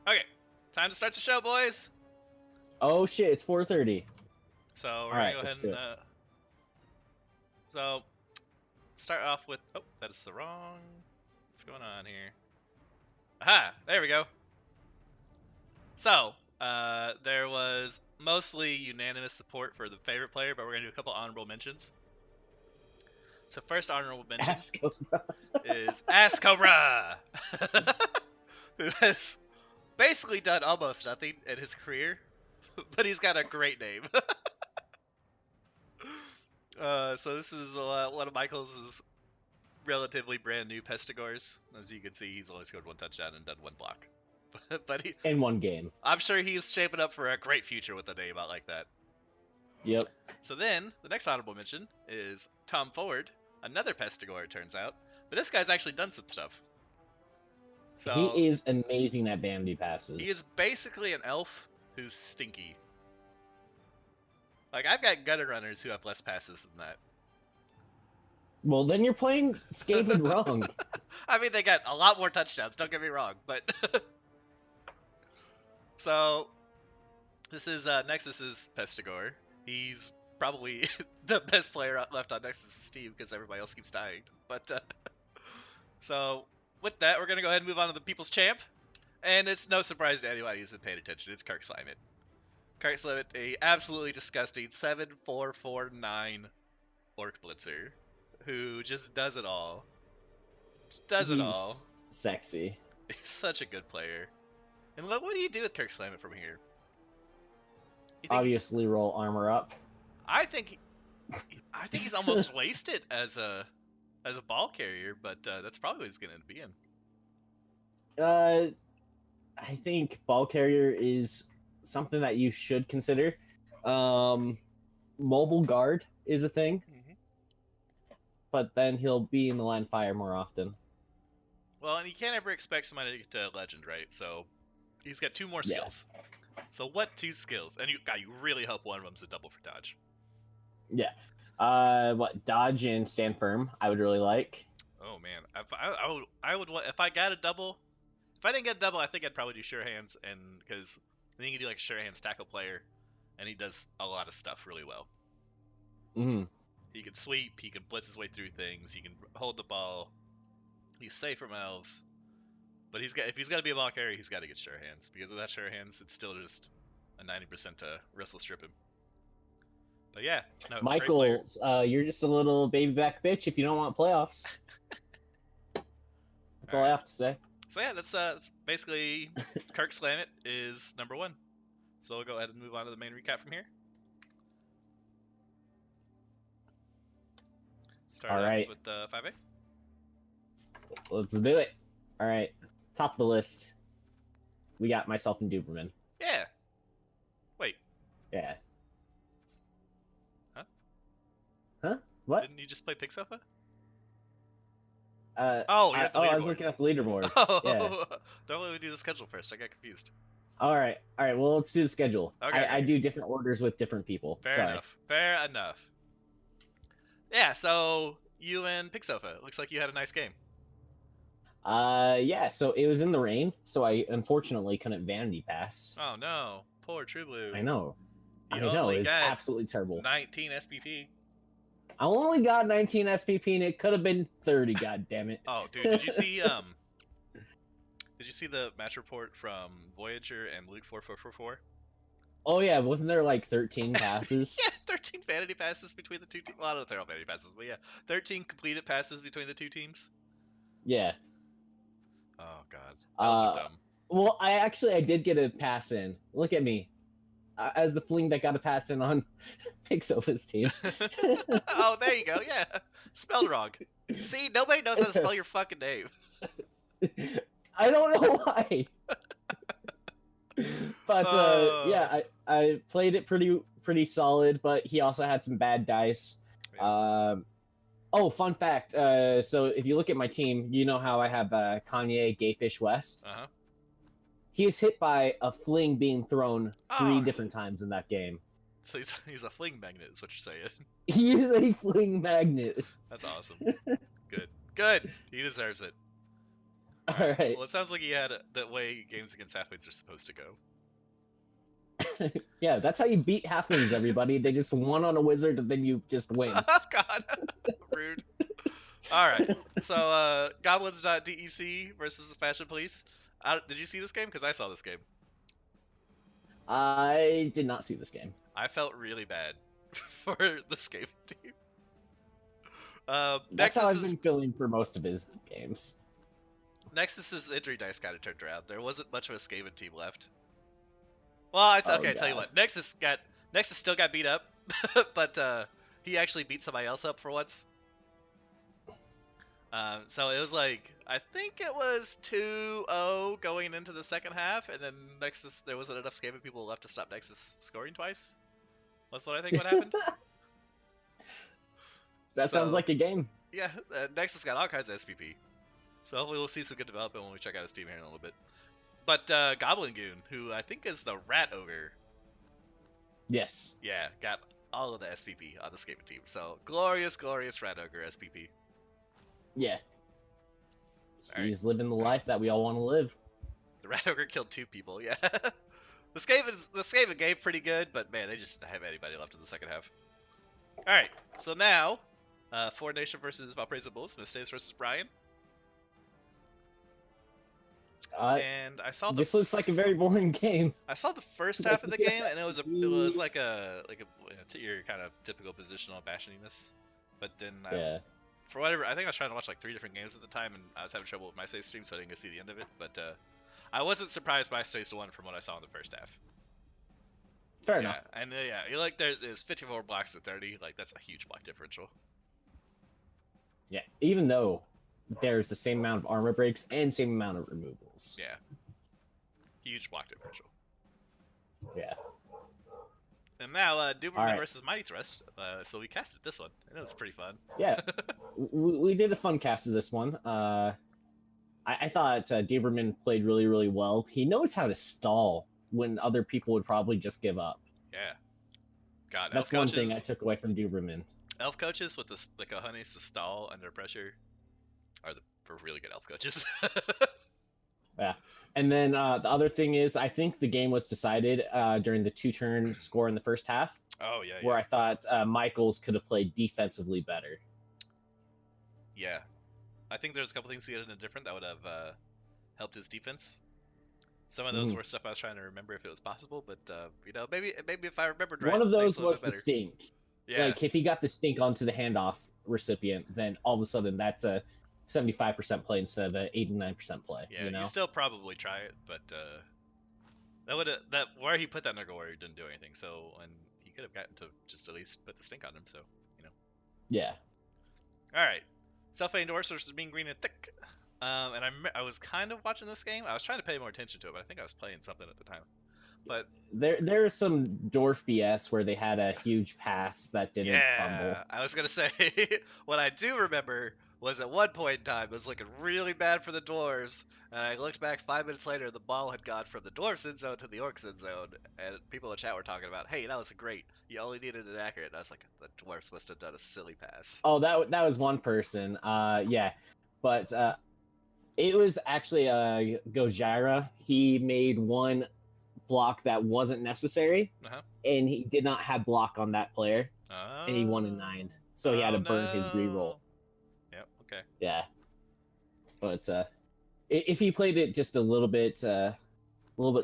Okay, time to start the show, boys. Oh shit, it's 4:30. So we're gonna Alright, go ahead let's and do it. so start off with. Oh, that is the wrong. What's going on here? Aha! There we go. So there was mostly unanimous support for the favorite player, but we're gonna do a couple honorable mentions. So first honorable mention Ask Cobra. is Ass Cobra, who has basically done almost nothing in his career, but he's got a great name. So this is one of Michael's relatively brand new Pestigors. As you can see, he's only scored one touchdown and done one block. but In one game. I'm sure he's shaping up for a great future with a name out like that. Yep. So then, the next honorable mention is Tom Ford, another Pestigor, it turns out. But this guy's actually done some stuff. So He is amazing at bandy passes. he is basically an elf who's stinky. Like, I've got gutter runners who have less passes than that. Well, then you're playing Skaven wrong. I mean, they got a lot more touchdowns, don't get me wrong, but... So, this is Nexus's Pestigor. He's probably the best player left on Nexus's team because everybody else keeps dying. But, so, with that, we're going to go ahead and move on to the People's Champ. And it's no surprise to anybody who's been paying attention. It's Kirk Slimit. Kirk Slimit, a absolutely disgusting 7-4-4-9 Orc Blitzer who just does it all. Just does it all. Sexy. He's such a good player. And what do you do with Kirk Slimit from here? Obviously, roll armor up. I think he's almost wasted as a ball carrier, but that's probably what he's going to be in. I think ball carrier is something that you should consider. Mobile guard is a thing, but then he'll be in the line of fire more often. Well, and you can't ever expect somebody to get to legend, right? So he's got 2 more skills. Yeah. So what 2 skills? And you really hope one of them's a double for dodge. Yeah. What dodge and stand firm? I would really like. Oh man, I would if I got a double. If I didn't get a double, I think I'd probably do sure hands, and because I think you can do like a sure hands tackle player, and he does a lot of stuff really well. He can sweep, he can blitz his way through things, he can hold the ball. He's safe from elves, but if he's got to be a ball carrier, he's got to get sure hands, because without sure hands, it's still just a 90% to wrestle strip him. But yeah, no, Michael, you're just a little baby back bitch if you don't want playoffs. That's all I have to say. So yeah, that's basically Kirk Slimit is number 1. So we'll go ahead and move on to the main recap from here. Start with 5A. Let's do it. All right, top of the list. We got myself and Duberman. Yeah. Wait. Yeah. Huh? Huh? What? Didn't you just play Pig Sofa? I was looking at the leaderboard. Oh, yeah. Normally we do the schedule first. I got confused. All right. Well, let's do the schedule. Okay. I do different orders with different people. Fair enough. Yeah. So you and Pig Sofa. Looks like you had a nice game. Yeah. So it was in the rain, so I unfortunately couldn't vanity pass. Oh no, poor True Blue. I know. It's absolutely terrible. 19 SPP. I only got 19 SPP, and it could have been 30. God damn it! Oh, dude, did you see Did you see the match report from Voyager and Luke 4444? Oh yeah, wasn't there like 13 passes? Yeah, 13 vanity passes between the 2 teams. Well, I don't know if they're all vanity passes, but yeah, 13 completed passes between the 2 teams. Yeah. Oh god, those are dumb. Well, I did get a pass in. Look at me. As the fling that got a pass in on Pixofa's team. Oh, there you go. Yeah, spelled wrong. See, nobody knows how to spell your fucking name. I don't know why. But yeah, I played it pretty solid. But he also had some bad dice. Yeah. Oh, fun fact. So if you look at my team, you know how I have Kanye Gayfish West. Uh-huh. He is hit by a fling being thrown 3 different times in that game. So he's a fling magnet, is what you're saying. He is a fling magnet. That's awesome. Good. He deserves it. All All right. right. Well, it sounds like you had the way games against halflings are supposed to go. Yeah, that's how you beat halflings, everybody. They just one on a wizard and then you just win. Oh God, rude. All right. So goblins.dec versus the Fashion Police. Did you see this game? Because I saw this game. I did not see this game. I felt really bad for the Skaven team. That's how I've been feeling for most of his games. Nexus's injury dice kind of turned around. There wasn't much of a Skaven team left. Well, okay. I tell you what, Nexus still got beat up, but he actually beat somebody else up for once. So it was like, I think it was 2-0 going into the second half, and then Nexus, there wasn't enough Skaven people left to stop Nexus scoring twice. That's what I think what happened. That sounds like a game. Yeah, Nexus got all kinds of SPP. So hopefully we'll see some good development when we check out his team here in a little bit. But Goblin Goon, who I think is the Rat Ogre. Yes. Yeah, got all of the SPP on the Skaven team. So glorious, glorious Rat Ogre SPP. Yeah. He's right. living the life that we all want to live. The Rat Ogre killed 2 people, yeah. the Skaven game pretty good, but man, they just didn't have anybody left in the second half. Alright, so now, Four Nation versus Valparaiso Bulls, Mistakes versus Brian. And I saw this looks like a very boring game. I saw the first half of the game, and it was like your kind of typical positional bastioniness. But then, for whatever, I think I was trying to watch like 3 different games at the time, and I was having trouble with my save stream, so I didn't get to see the end of it. But I wasn't surprised by Stays to 1 from what I saw in the first half. Fair enough. And you like there's 54 blocks to 30, like that's a huge block differential. Yeah, even though there's the same amount of armor breaks and same amount of removals. Yeah. Huge block differential. Yeah. And now, Doberman versus Mighty Thrust. So we casted this one, and it was pretty fun. Yeah. we did a fun cast of this one. I thought Doberman played really, really well. He knows how to stall when other people would probably just give up. Yeah. God, that's one thing I took away from Doberman. Elf coaches with the cojones to stall under pressure are for really good elf coaches. Yeah. And then the other thing is, I think the game was decided during the 2-turn score in the first half. Oh, yeah. Where I thought Michaels could have played defensively better. Yeah. I think there's a couple things he did different that would have helped his defense. Some of those were stuff I was trying to remember if it was possible, but maybe if I remembered right. One of those was the stink. Yeah. Like if he got the stink onto the handoff recipient, then all of a sudden that's a 75% play instead of an 89% play. Yeah, you know? You still probably try it, but that where he put that Nurgle Warrior didn't do anything. So and he could have gotten to just at least put the stink on him. So Yeah. All right. Self-Fade Dwarfs versus Mean Green and Thick. And I was kind of watching this game. I was trying to pay more attention to it, but I think I was playing something at the time. But there's some dwarf BS where they had a huge pass that didn't fumble. I was gonna say what I do remember was at one point in time it was looking really bad for the dwarves, and I looked back 5 minutes later, the ball had gone from the dwarves end zone to the orcs end zone, and people in the chat were talking about, hey, that was great. You only needed an accurate. And I was like, the dwarves must have done a silly pass. Oh, that was one person. Yeah, but it was actually Gojira. He made one block that wasn't necessary, and he did not have block on that player, and he 1-9, so he had to burn his reroll. Yep. Okay. Yeah, but if he played it just a little bit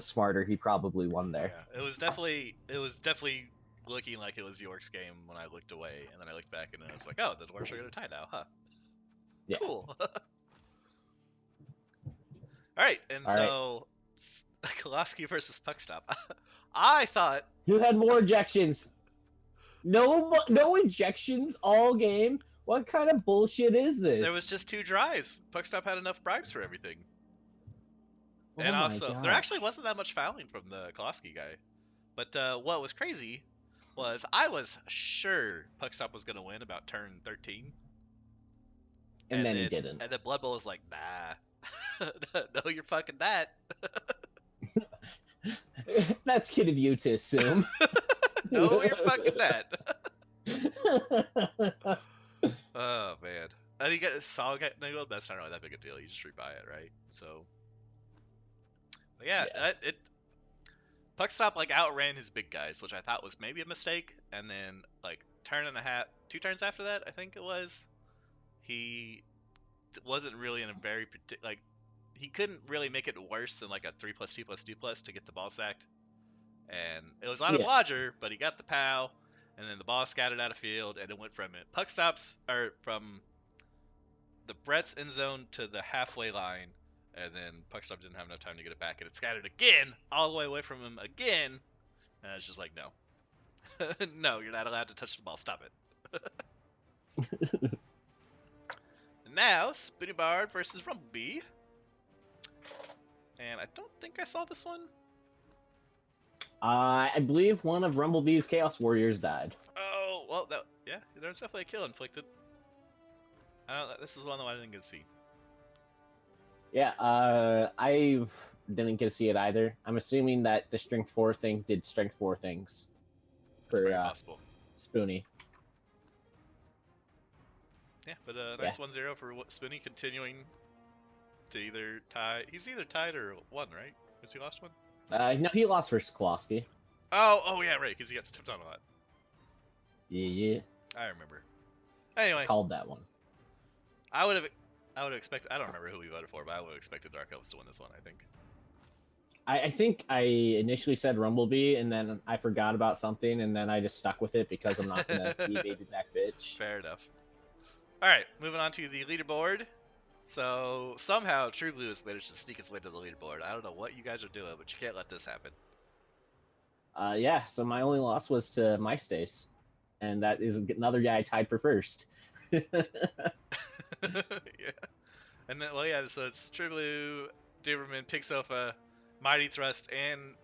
smarter, he probably won there. Yeah, it was definitely looking like it was York's game when I looked away, and then I looked back and I was like, oh, the dwarves are gonna tie now, huh? Yeah. Cool. All right, and so. Koloski versus Puckstop. I thought who had more ejections. No ejections all game. What kind of bullshit is this? There was just 2 tries. Puckstop had enough bribes for everything. Oh and also, there actually wasn't that much fouling from the Koloski guy. But what was crazy was I was sure Puckstop was going to win about turn 13. And then he didn't. And then Blood Bowl was like, nah. No, you're fucking that. That's kid of you to assume. No, you're fucking that. Oh man. And you get a solid guy. No, that's not really that big a deal. You just rebuy it, right? So, but yeah, Yeah. it Puckstop like outran his big guys, which I thought was maybe a mistake. And then like turn and a half, 2 turns after that, I think it was, he wasn't really in a very like he couldn't really make it worse than like a 3+2+2+ to get the ball sacked. And it was on a Yeah. blodger, but he got the POW, and then the ball scattered out of field, and it went from it. Puck stops or from the Brett's end zone to the halfway line, and then Puckstop didn't have enough time to get it back, and it scattered again, all the way away from him again. And it's just like, no, no, you're not allowed to touch the ball. Stop it. And now, Spinny Bard versus Rumblebee, and I don't think I saw this one. I believe one of Rumblebee's Chaos Warriors died. Oh, well, yeah, there's definitely a kill inflicted. I don't. This is one that I didn't get to see. Yeah, I didn't get to see it either. I'm assuming that the Strength 4 thing did Strength 4 things That's for very possible. Spoonie. Yeah, but nice 1-0 for Spoonie, continuing to either tie. He's either tied or won, right? Has he lost one? No, he lost versus Kowalski. Oh yeah, right, because he gets tipped on a lot. Yeah. I remember. Anyway, Called that one. I would have expected. I don't remember who we voted for, but I would have expected Dark Elves to win this one. I think. I think I initially said Rumblebee, and then I forgot about something, and then I just stuck with it because I'm not gonna be a baby back bitch. Fair enough. All right, moving on to the leaderboard. So somehow True Blue has managed to sneak its way to the leaderboard. I don't know what you guys are doing, but you can't let this happen. Yeah. So my only loss was to MySpace, and that is another guy I tied for first. Yeah. And then, well, yeah, so it's True Blue, Duberman, Pig Sofa, Mighty Thrust, and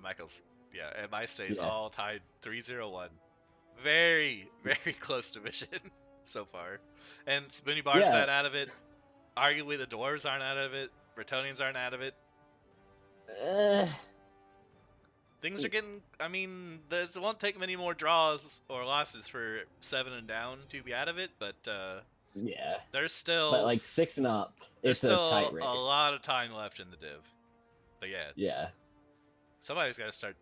Michael's. Yeah, and MySpace all tied 3-0-1. Very, very close division so far. And Spoonie Bar's not out of it. Arguably, the Dwarves aren't out of it. Bretonians aren't out of it. Things are getting. I mean, it won't take many more draws or losses for 7 and down to be out of it, but yeah, there's still. But like 6 and up, it's a tight race. A lot of time left in the div. But yeah, somebody's got to start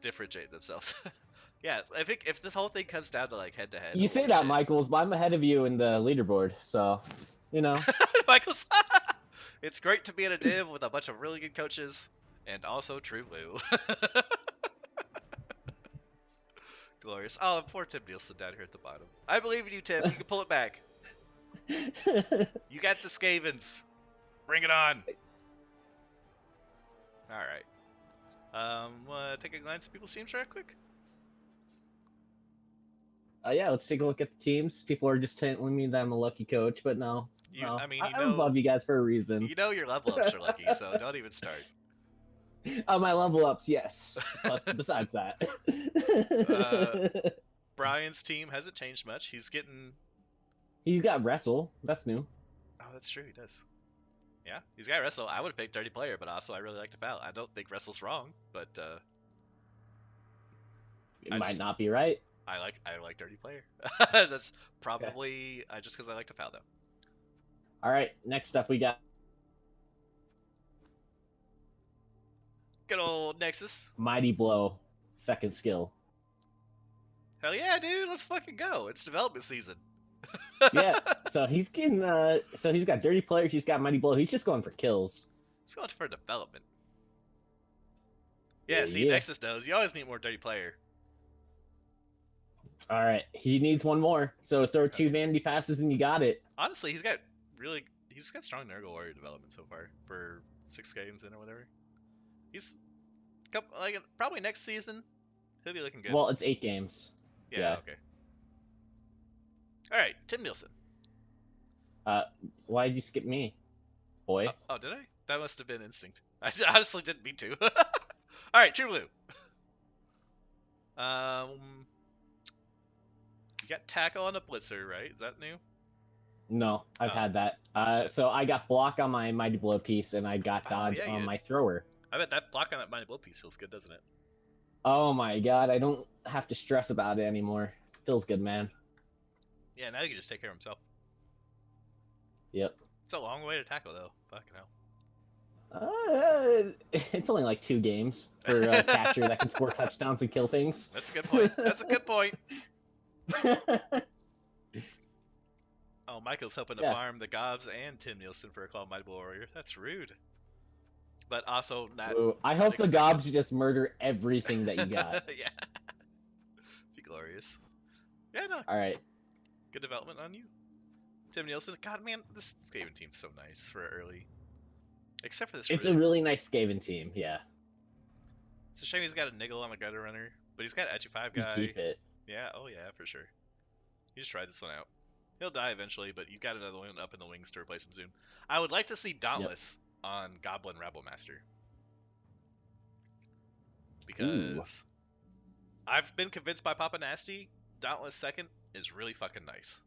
differentiating themselves. Yeah, I think if this whole thing comes down to like head to head. You say that, Michaels, but I'm ahead of you in the leaderboard, so you know. Michaels, it's great to be in a div with a bunch of really good coaches and also True Blue. Glorious. Oh, poor Tim Nielsen down here at the bottom. I believe in you, Tim. You can pull it back. You got the Skavens. Bring it on. All right. Wanna take a glance at people's teams real quick? Yeah, let's take a look at the teams. People are just telling me that I'm a lucky coach, but no. I mean, I'm above you guys for a reason. You know your level ups are lucky, so don't even start. My level ups, yes. But besides that. Brian's team hasn't changed much. He's got Wrestle. That's new. Oh, that's true. He does. Yeah, he's got Wrestle. I would have picked Dirty Player, but also I really like the foul. I don't think Wrestle's wrong, but it might not be right. I like Dirty Player. That's probably just because I like to foul them. All right, next up we got good old Nexus. Mighty Blow, second skill. Hell yeah, dude! Let's fucking go. It's development season. Yeah, so he's getting. So he's got Dirty Player. He's got Mighty Blow. He's just going for kills. He's going for development. Yeah, see, Nexus knows. You always need more Dirty Player. All right, he needs one more. So throw 2 vanity passes and you got it. Honestly, he's got strong Nurgle Warrior development so far for 6 games in or whatever. He's probably next season he'll be looking good. Well, it's 8 games. Yeah. Okay. All right, Tim Nielsen. Why did you skip me, boy? Oh, did I? That must have been instinct. I honestly didn't mean to. All right, True Blue. You got Tackle on a Blitzer, right? Is that new? No, I've had that. So I got Block on my Mighty Blow piece, and I got Dodge on my Thrower. I bet that Block on that Mighty Blow piece feels good, doesn't it? Oh my god, I don't have to stress about it anymore. Feels good, man. Yeah, now he can just take care of himself. Yep. It's a long way to tackle, though. Fucking hell. It's only like 2 games for a catcher that can score touchdowns and kill things. That's a good point. That's a good point. Oh, Michael's hoping to Yeah. farm the Gobs and Tim Nielsen for a call Mighty Bull Warrior. That's rude. But also not. Ooh, I not hope the expected. Gobs just murder everything that you got. Yeah. Be glorious. Yeah, no. All right. Good development on you. Tim Nielsen. God, man, this Skaven team's so nice for early. Except for this. It's a really nice Skaven team. Yeah. It's a shame he's got a niggle on the gutter runner, but he's got Edgy 5 You guy. keep it. Yeah, oh yeah, for sure. You just try this one out. He'll die eventually, but you've got another one up in the wings to replace him soon. I would like to see Dauntless on Goblin Rebel Master. Because I've been convinced by Papa Nasty, Dauntless second is really fucking nice.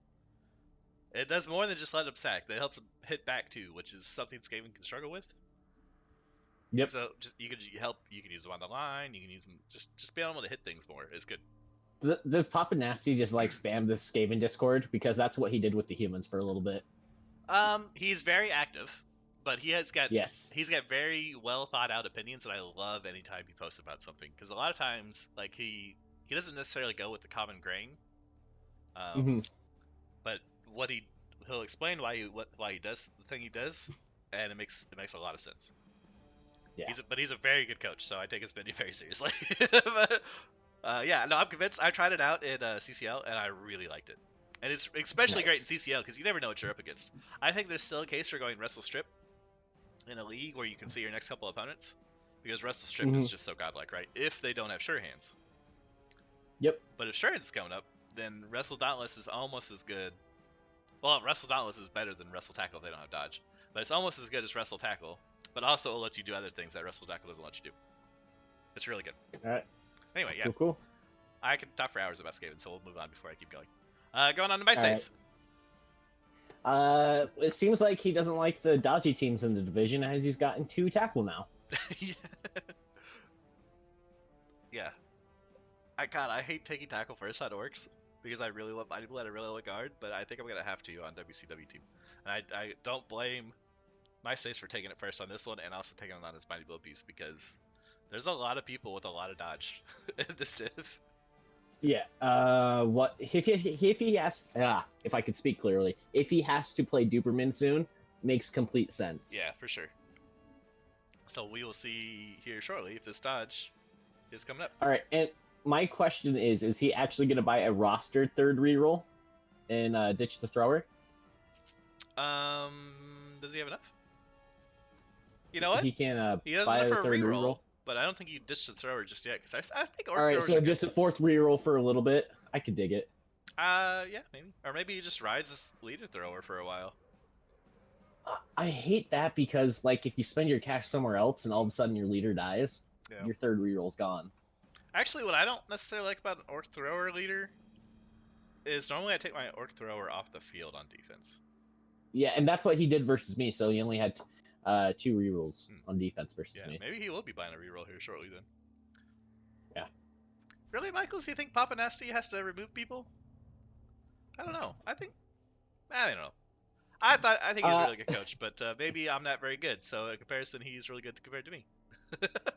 It does more than just let him sack. That helps him hit back too, which is something Skaven can struggle with. Yep. So just you can help. You can use him on the line. You can use him just being able to hit things more is good. Does Papa Nasty just like spam the Skaven Discord, because that's what he did with the humans for a little bit? He's very active, but he's got Yes. very well thought out opinions, and I love anytime he posts about something, because a lot of times like he doesn't necessarily go with the common grain. But he'll explain why he does the thing he does, and it makes a lot of sense. Yeah. He's a very good coach, so I take his opinion very seriously. But, yeah, no, I'm convinced. I tried it out in CCL, and I really liked it. And it's especially great in CCL, because you never know what you're up against. I think there's still a case for going Wrestle Strip in a league where you can see your next couple opponents, because Wrestle Strip is just so godlike, right? If they don't have Sure Hands. Yep. But if Sure Hands is coming up, then Wrestle Dauntless is almost as good. Well, Wrestle Dauntless is better than Wrestle Tackle if they don't have Dodge. But it's almost as good as Wrestle Tackle, but also it lets you do other things that Wrestle Tackle doesn't let you do. It's really good. All right. Anyway, yeah. Cool. I could talk for hours about Skaven, so we'll move on before I keep going. Going on to my saves. It seems like he doesn't like the dodgy teams in the division, as he's gotten 2 tackle now. Yeah. I hate taking tackle first on orcs, because I really love Mighty Blow and I really love guard, but I think I'm gonna have to on WCW team. And I don't blame my saves for taking it first on this one, and also taking it on his Mighty Blow piece, because there's a lot of people with a lot of dodge in this div. Yeah. What if he has? If I could speak clearly, if he has to play Duperman soon, makes complete sense. Yeah, for sure. So we will see here shortly if this dodge is coming up. All right, and my question is he actually going to buy a rostered third reroll and ditch the thrower? Does he have enough? You know what? He can he has buy enough a for a third reroll, but I don't think he ditched the thrower just yet, because I think orc all right, throwers so are just a 4th reroll for a little bit. I could dig it. yeah, maybe. Or maybe he just rides this leader thrower for a while. I hate that, because like if you spend your cash somewhere else and all of a sudden your leader dies, your third reroll's gone. Actually, what I don't necessarily like about an orc thrower leader is normally I take my orc thrower off the field on defense. Yeah, and that's what he did versus me, so he only had 2 rerolls on defense versus me. Maybe he will be buying a reroll here shortly then. Yeah. Really, Michaels? You think Papa Nasty has to remove people? I don't know. I don't know. I think he's a really good coach, but maybe I'm not very good. So in comparison, he's really good compared to me.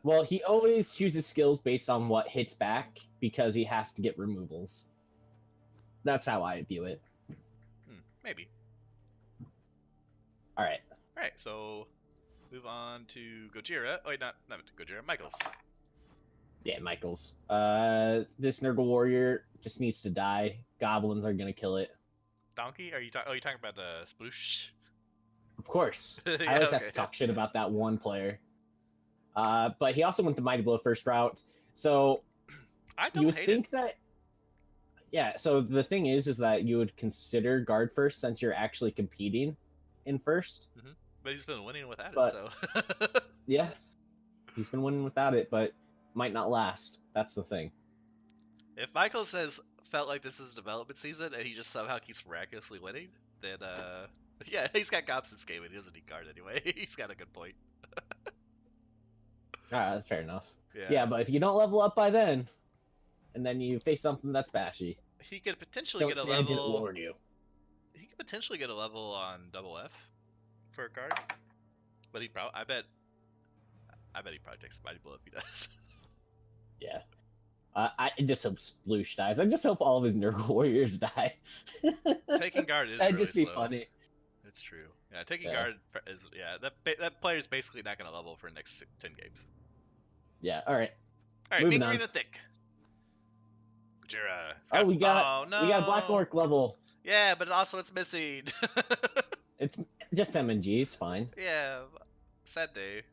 Well, he always chooses skills based on what hits back, because he has to get removals. That's how I view it. Maybe. All right. All right. So move on to Gojira. Oh, wait, not Gojira. Michaels. Yeah, Michaels. This Nurgle warrior just needs to die. Goblins are gonna kill it. Donkey? Are you talking about Sploosh? Of course. Yeah, I always have to talk shit about that one player. But he also went the Mighty Blow first route. So I don't you would hate think it. that. Yeah. So the thing is that you would consider guard first, since you're actually competing in first. Mm-hmm. But he's been winning without it. So yeah, he's been winning without it, but might not last. That's the thing. If Michaels has felt like this is development season and he just somehow keeps miraculously winning, then yeah, he's got Gobs and Skaven. He doesn't need guard anyway. He's got a good point. Fair enough. Yeah, but if you don't level up by then, and then you face something that's bashy. He could potentially Don't get a say I didn't level. warn you. He could potentially get a level on double F for a card, but I bet he probably takes a mighty blow if he does. Yeah. I just hope Sploosh dies. I just hope all of his Nurgle warriors die. Taking guard is That'd really just be slow. funny. It's true. Yeah, taking Yeah. guard is that player is basically not going to level for the next 10 games. Yeah. All right. All right, Moving Ming on. Arena Thick. Gujira. Oh, we got Oh no. we got a Black Orc level. Yeah, but also it's missing. It's just MNG. It's fine. Yeah, sad day.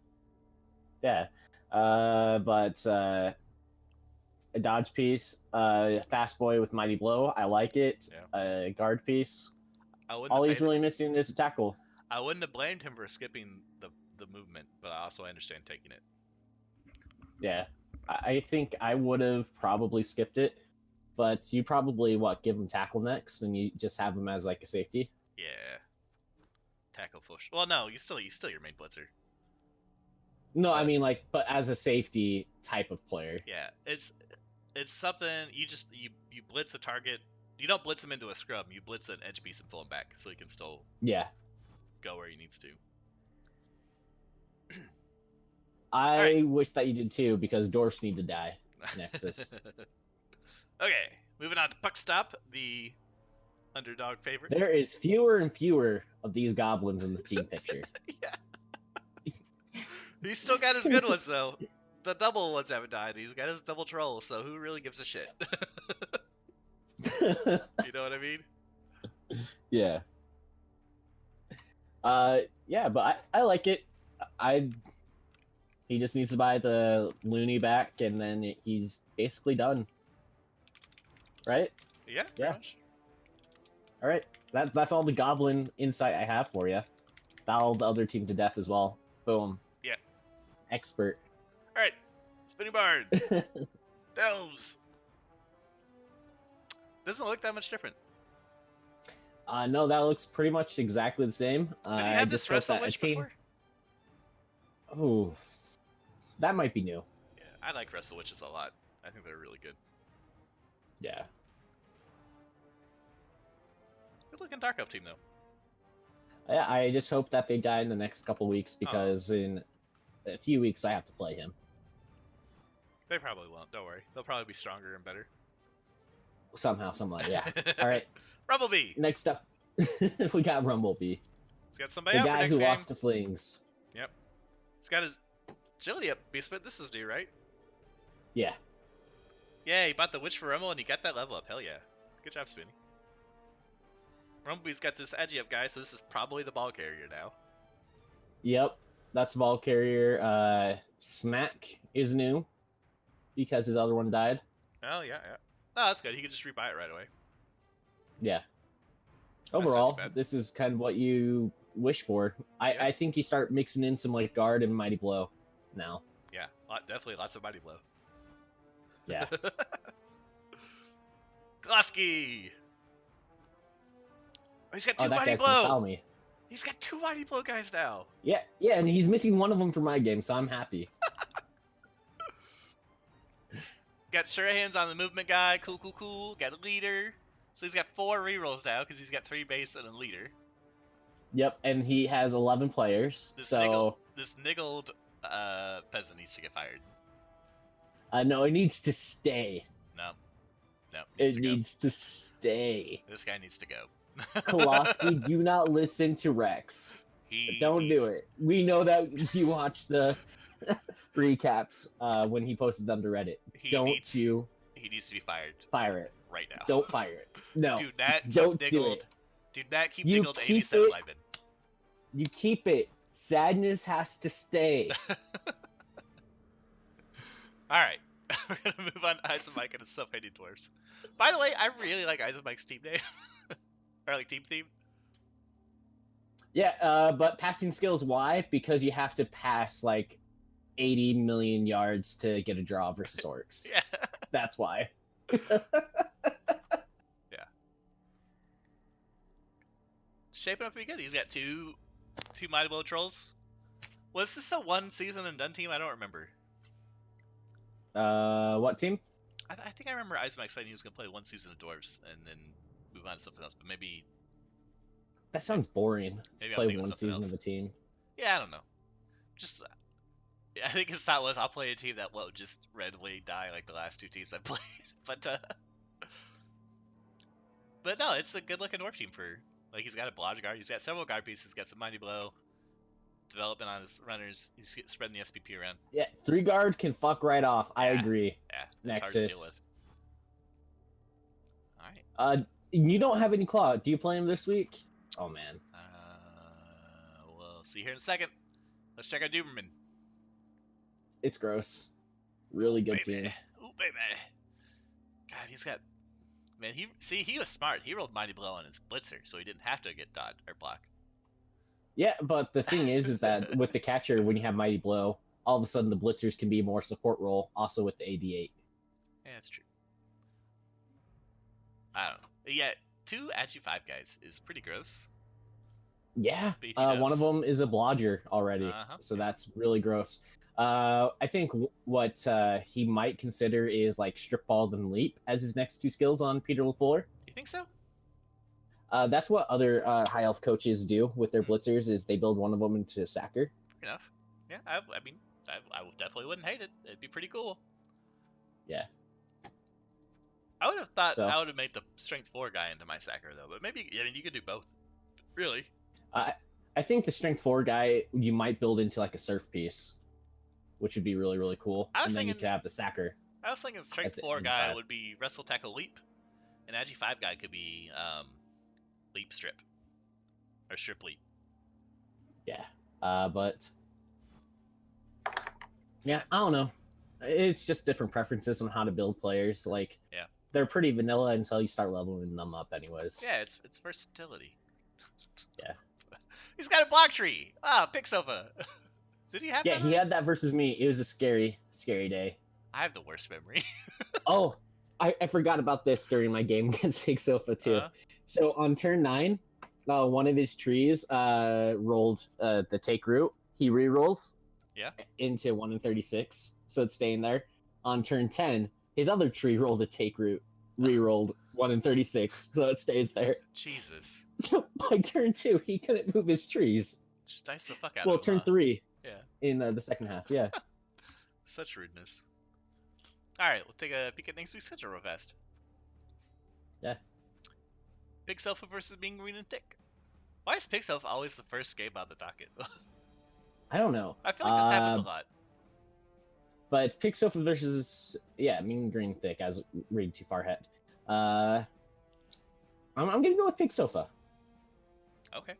Yeah. But a dodge piece, fast boy with mighty blow. I like it. Yeah. Guard piece. I wouldn't All have he's paid really missing is a tackle. I wouldn't have blamed him for skipping the movement, but I also understand taking it. Yeah. I think I would have probably skipped it, but you probably give him tackle next, and you just have him as like a safety. Yeah. Tackle push. Well, no, you still your main blitzer. No, I mean but as a safety type of player. Yeah, it's something you blitz a target. You don't blitz him into a scrub. You blitz an edge piece and pull him back, so he can still go where he needs to. I wish that you did too, because dwarfs need to die. Nexus. Okay, moving on to Puck Stop, the underdog favorite. There is fewer and fewer of these goblins in the team picture. Yeah. He's still got his good ones though. The double ones haven't died. He's got his double troll, so who really gives a shit? You know what I mean? Yeah. Yeah, but I like it. He just needs to buy the loony back, and then he's basically done. Right? Yeah. Yeah. Much. All right. That's all the goblin insight I have for you. Foul the other team to death as well. Boom. Yeah. Expert. All right. Spinning Bard. Delves. Doesn't look that much different. No, that looks pretty much exactly the same. Did he have this Wrestle Witch before? Oh, that might be new. Yeah, I like Wrestle Witches a lot. I think they're really good. Yeah. Good looking Dark Elf team though. Yeah, I just hope that they die in the next couple weeks, because in a few weeks I have to play him. They probably won't. Don't worry. They'll probably be stronger and better. Somehow, somewhat. Yeah. All right. Rumblebee. Next up, we got Rumblebee. He's got somebody The out for guy next who game. lost to Flings. Yep. He's got his agility up. Beastman, this is new, right? Yeah. Yeah, he bought the Witch for Rumble and he got that level up. Hell yeah. Good job, Spinny. Rumblebee's got this Agi up guy, so this is probably the ball carrier now. Yep. That's ball carrier. Smack is new because his other one died. Oh, yeah, yeah. Oh, that's good. He could just rebuy it right away. Yeah. not Overall, too bad. this is kind of what you wish for. I think you start mixing in some guard and mighty blow now. Yeah, definitely lots of mighty blow. Yeah. Glasky! Oh, he's got two that mighty guy's gonna foul blow! me. He's got two mighty blow guys now! Yeah, and he's missing one of them for my game, so I'm happy. Got sure hands on the movement guy. Cool, cool, cool. Got a leader. So he's got 4 rerolls now because he's got 3 base and a leader. Yep, and he has 11 players. This so niggled peasant needs to get fired. no, it needs to stay. No. It needs to stay. This guy needs to go. Koloski, do not listen to Rex. Don't do it. We know that if you watch the recaps when he posted them to Reddit. He needs to be fired. Fire it. Right now. Don't fire it. No. Do not keep don't niggled. do it. Do not keep You niggled keep 87 it. linemen. You keep it. Sadness has to stay. Alright. We're going to move on to Eisenmike and his self-hating dwarves. By the way, I really like Eisenmike's team name. Or team theme. Yeah, but passing skills, why? Because you have to pass 80 million yards to get a draw versus orcs. Yeah. That's why. Yeah. Shaping up pretty good. He's got two Mighty Blow Trolls. Was this a one season and done team? I don't remember. What team? I think I remember Isaac saying he was gonna play one season of Dwarves and then move on to something else. But That sounds boring to maybe I'm play thinking of one something season else. of a team. Yeah, I don't know. Just I think his thought was I'll play a team that won't just randomly die like the last two teams I played. But no, it's a good looking dwarf team for like he's got a blodge guard, he's got several guard pieces, got some mighty blow, development on his runners, he's spreading the SPP around. Yeah, 3 guard can fuck right off. I Yeah, agree. yeah, it's hard to deal with. Nexus. All right. You don't have any claw. Do you play him this week? Oh man. We'll see here in a second. Let's check out Duberman. It's gross. Really good baby. team. Ooh, baby. God, he's got. Man, he was smart. He rolled mighty blow on his blitzer, so he didn't have to get dodge or block. Yeah, but the thing is that with the catcher, when you have mighty blow, all of a sudden the blitzers can be more support role. Also with the AD8. Yeah, that's true. I don't know. Yeah, 2 Agi 5 guys is pretty gross. Yeah, one of them is a blodger already, so that's really gross. I think what he might consider is like strip ball and leap as his next 2 skills on Peter LaFleur. You think so? That's what other high elf coaches do with their blitzers is they build one of them into a sacker. Fair enough. Yeah, I mean, I definitely wouldn't hate it. It'd be pretty cool. Yeah. I would have thought I would have made the strength 4 guy into my sacker though, but maybe I mean you could do both. Really? I think the strength 4 guy you might build into like a surf piece, which would be really really cool. And then you could have the sacker. I was thinking strength 4 guy would be wrestle tackle leap, and Agi 5 guy could be leap strip or strip leap. Yeah, but yeah, I don't know. It's just different preferences on how to build players. Like, yeah, they're pretty vanilla until you start leveling them up, anyways. Yeah, it's versatility. Yeah. He's got a block tree. Ah, pick sofa. Did he have? Yeah, he had that versus me. It was a scary day. I have the worst memory. Oh, I forgot about this during my game against Big Sofa too. So on turn 9, one of his trees rolled the take root. He re-rolls into 1 in 36, so it's staying there. On turn 10, his other tree rolled a take root, re-rolled 1 in 36, so it stays there. Jesus. So by turn 2, he couldn't move his trees. Just dice the fuck out of him. Well, turn 3. Yeah. In the second half, yeah. Such rudeness. All right, we'll take a peek at next week's schedule real fast. Yeah. Big Sofa versus Being Green and Thick. Why is Big Sofa always the first game on the docket? I don't know. I feel like this happens a lot. But it's Pig Sofa versus Mean Green Thick as read too far ahead. I'm gonna go with Pig Sofa. Okay.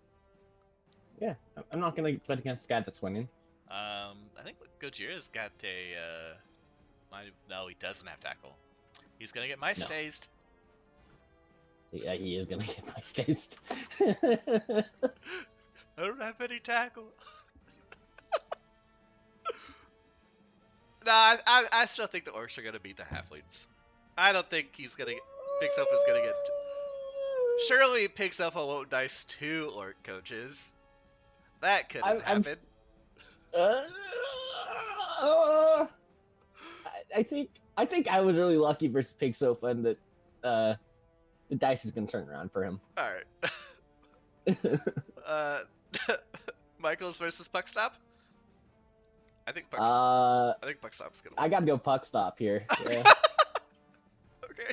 Yeah, I'm not gonna bet against the guy that's winning. I think Gojira's got a. No, he doesn't have tackle. He's gonna get mice stazed. Yeah, he is gonna get mice stazed. I don't have any tackle. No, I still think the orcs are gonna beat the halflings. I don't think he's gonna. Big Sofa's gonna get. Surely Big Sofa won't dice 2 orc coaches. That couldn't happen. I think I was really lucky versus Pig Sofa, and that the dice is gonna turn around for him. All right. Michaels versus Puckstop. I think Puckstop's gonna win. I gotta go Puckstop here. Yeah. Okay.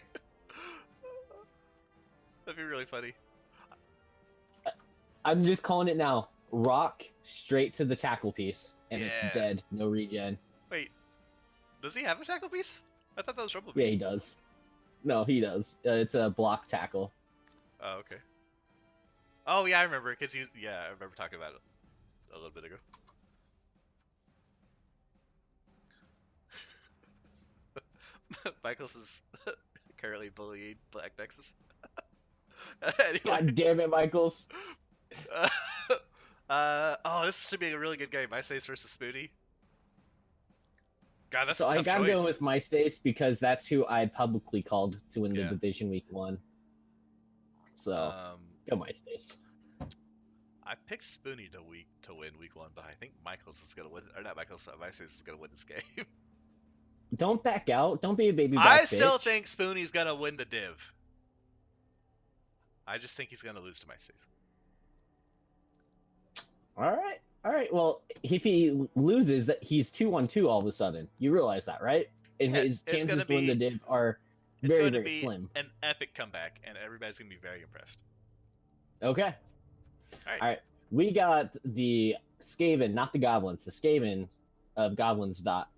That'd be really funny. I'm just calling it now. Rock straight to the tackle piece, and it's dead. No regen. Wait, does he have a tackle piece? I thought that was Rumble. Yeah, he does. No, he does. It's a block tackle. Oh, okay. Oh, yeah, I remember, because I remember talking about it a little bit ago. Michaels is currently bullying Black Nexus. Anyway. God damn it, Michaels. This should be a really good game. MySpace versus Spoody. God, that's so a tough I gotta choice. go with MySpace because that's who I publicly called to win the division week 1. So go MySpace. I picked Spoony to win week 1, but I think Michaels is gonna win. Or not Michaels. MySpace is gonna win this game. Don't back out. Don't be a baby I back still bitch. think Spoonie's gonna win the div. I just think he's gonna lose to MySpace. All right. All right. Well, if he loses, that he's 2-1-2 all of a sudden. You realize that, right? And Yeah, his it's chances gonna to win the be div are it's very, going to very be slim. an epic comeback, and everybody's gonna be very impressed. Okay. All right. All right. We got the Skaven, not the Goblins, the Skaven of Goblins dot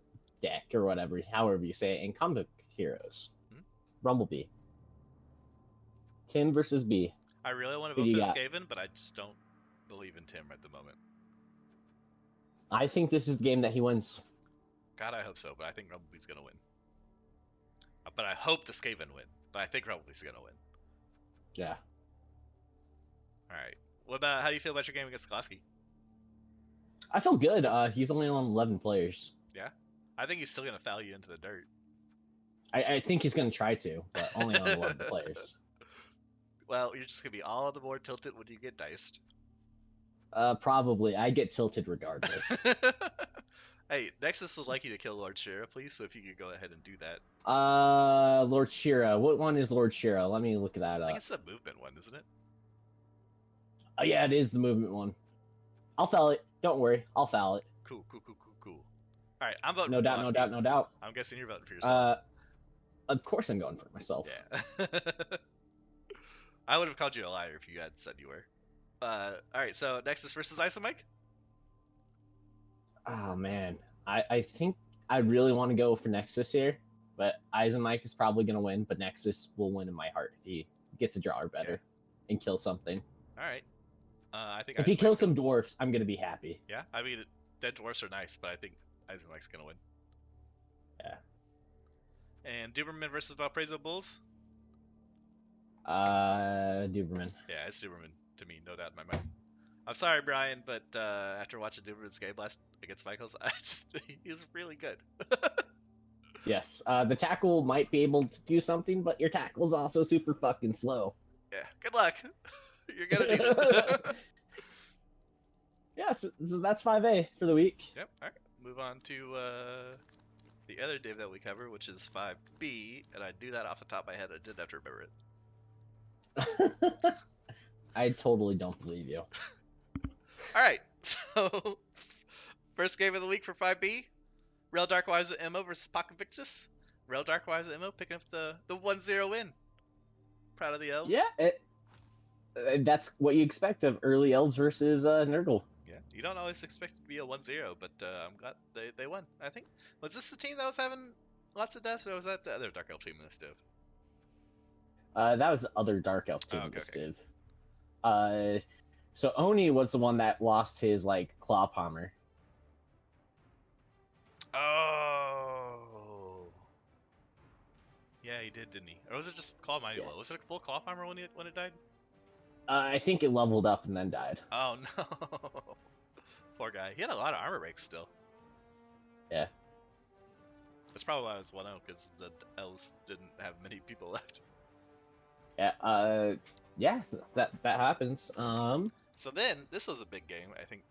deck or whatever, however you say it, and comic heroes. Hmm? Rumblebee. Tim versus B. I really want to Who vote do for you the got? Skaven, but I just don't believe in Tim at the moment. I think this is the game that he wins. God, I hope so, but I think Rumblebee's gonna win. But I hope the Skaven win. But I think Rumblebee's gonna win. Yeah. All right. What about how do you feel about your game against Skoski? I feel good. He's only on 11 players. Yeah, I think he's still gonna foul you into the dirt. I think he's going to try to, but only on 11 players. Well, you're just gonna be all the more tilted when you get diced. Probably. I get tilted regardless. Hey, Nexus would like you to kill Lord Shira, please. So if you could go ahead and do that. Lord Shira. What one is Lord Shira? Let me look that I think up. it's the movement one, isn't it? Oh, yeah, it is the movement one. I'll foul it. Don't worry. I'll foul it. Cool. All right, I'm voting No for doubt, no Pulaski. doubt, no doubt. I'm guessing you're voting for yourself. Of course I'm going for myself. Yeah. I would have called you a liar if you had said you were. All right, so Nexus versus Isomike. Oh, man. I think I really want to go for Nexus here, but Izomike is probably going to win, but Nexus will win in my heart if he gets a draw or better and kills something. All right. I think If he Isomike's kills gonna... some dwarfs, I'm going to be happy. Yeah, I mean, dead dwarfs are nice, but I think Isomike's gonna win. Yeah. And Duberman versus Valparaiso Bulls. Duberman. Yeah, it's Duberman to me, no doubt in my mind. I'm sorry, Brian, but after watching Duberman's game last against Michaels, he's really good. Yes. The tackle might be able to do something, but your tackle's also super fucking slow. Yeah, good luck. You're gonna need it. Yeah, so that's 5A for the week. Yep. All right. Move on to the other div that we cover, which is 5B, and I do that off the top of my head. I didn't have to remember it. I totally don't believe you. All right. So, first game of the week for 5B: Real Darkwise Emo versus Pocket Victus. Real Darkwise Emo picking up the 1-0 win. Proud of the elves. Yeah, that's what you expect of early elves versus Nurgle. Yeah, you don't always expect it to be a 1-0, but I'm glad they won. I think, was this the team that was having lots of deaths, or was that the other Dark Elf team in this div? That was the other Dark Elf team Oh, in this okay. div. So Oni was the one that lost his like claw palmer. Oh. Yeah, he did, didn't he? Or was it just Claw Mighty Blow? Was it a full Claw Palmer when it died? I think it leveled up and then died. Oh no. Poor guy. He had a lot of armor breaks still. Yeah. That's probably why I was 1-0, because the elves didn't have many people left. Yeah. Yeah. That happens. So then, this was a big game, I think,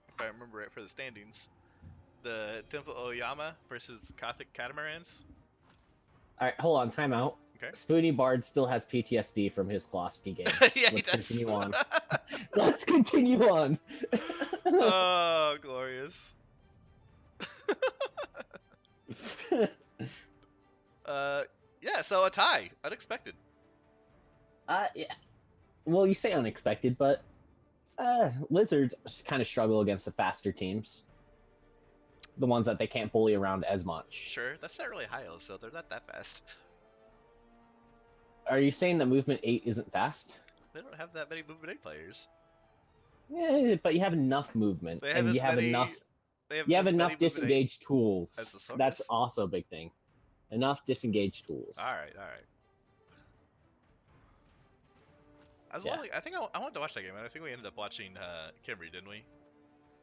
if I remember right, for the standings. The Temple Oyama versus Gothic Catamarans. All right. Hold on. Timeout. Okay. Spoony Bard still has PTSD from his Kloski game. Yeah, Let's he does. continue on. Let's continue on. Oh, glorious. Yeah, so a tie. Unexpected. Yeah. Well, you say unexpected, but Lizards kind of struggle against the faster teams. The ones that they can't bully around as much. Sure, that's not really high, so they're not that fast. Are you saying that Movement 8 isn't fast? They don't have that many Movement 8 players. Yeah, but you have enough movement. They have and as you have many... enough. They have You have as enough many Movement 8 disengaged tools. as the Sorgus. That's also a big thing. Enough disengaged tools. Alright. I think I wanted to watch that game, and I think we ended up watching Kimry, didn't we?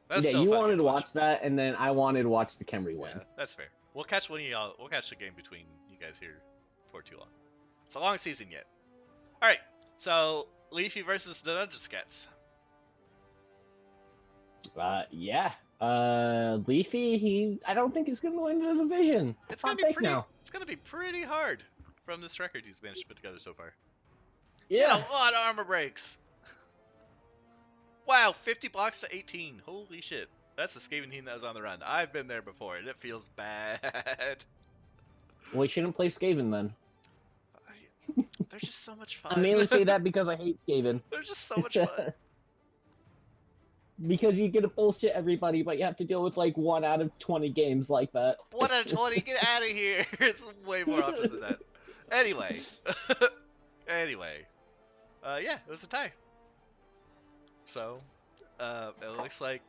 That's Yeah, still a you fun wanted game to watch that, and then I wanted to watch the Kemri win. Yeah, that's fair. We'll catch one of y'all. We'll catch the game between you guys here before too long. It's a long season yet. All right, so Leafy versus the Dungeon Scats. Yeah. Leafy, I don't think he's gonna win the division. It's Hot gonna be take now. It's gonna be pretty hard from this record he's managed to put together so far. He had Yeah. a lot of armor breaks. Wow, 50 blocks to 18. Holy shit. That's a Skaven team that was on the run. I've been there before, and it feels bad. Well, we shouldn't play Skaven then. They're just so much fun. I mainly say that because I hate Skaven. They're just so much fun. Because you get to bullshit everybody, but you have to deal with like 1 out of 20 games like that. 1 out of 20, get out of here. It's way more often than that. Anyway. Anyway. Yeah, it was a tie. So, it kind of looks like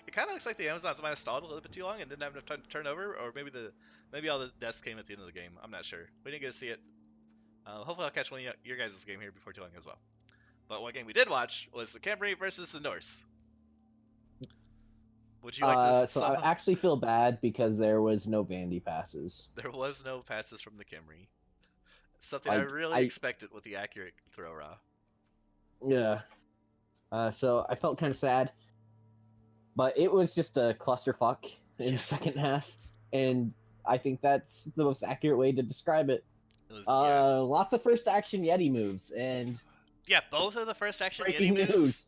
the Amazons might have stalled a little bit too long and didn't have enough time to turn over, or maybe all the deaths came at the end of the game. I'm not sure. We didn't get to see it. Hopefully I'll catch one of your guys' game here before too long as well. But one game we did watch was the Khemri versus the Norse. Would you like to So I actually feel bad because there was no Vandy passes. There was no passes from the Khemri. Something I really expected with the accurate throw raw. Yeah. So I felt kind of sad. But it was just a clusterfuck in the second half. And I think that's the most accurate way to describe it. Lots of first action Yeti moves. And yeah, both of the first action breaking Yeti moves.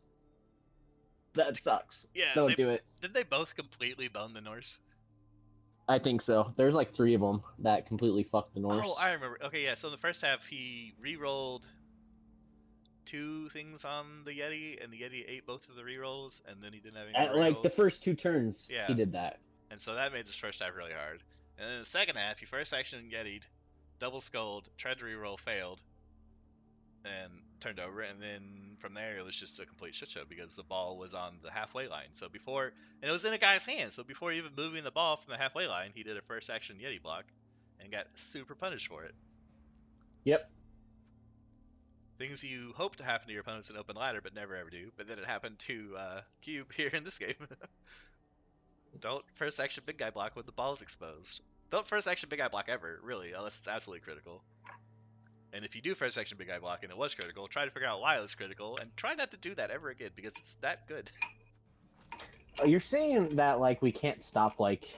That sucks. Yeah, don't do it. Did they both completely bone the Norse? I think so. There's like 3 of them that completely fucked the Norse. Oh, I remember. Okay, yeah. So in the first half, he re-rolled 2 things on the Yeti, and the Yeti ate both of the re-rolls, and then he didn't have any At like the first 2 turns, yeah, he did that. And so that made this first half really hard. And then in the second half, he first action Yeti'd, double skulled, tried to re-roll, failed, and turned over, and then from there it was just a complete shit show because the ball was on the halfway line. So and it was in a guy's hand, so before even moving the ball from the halfway line, he did a first action Yeti block and got super punished for it. Yep. Things you hope to happen to your opponents in open ladder but never ever do, but then it happened to Cube here in this game. Don't first action big guy block when the ball is exposed. Don't first action big guy block ever, really, unless it's absolutely critical. And if you do first action big guy block and it was critical, try to figure out why it was critical, and try not to do that ever again because it's that good. You're saying that like we can't stop like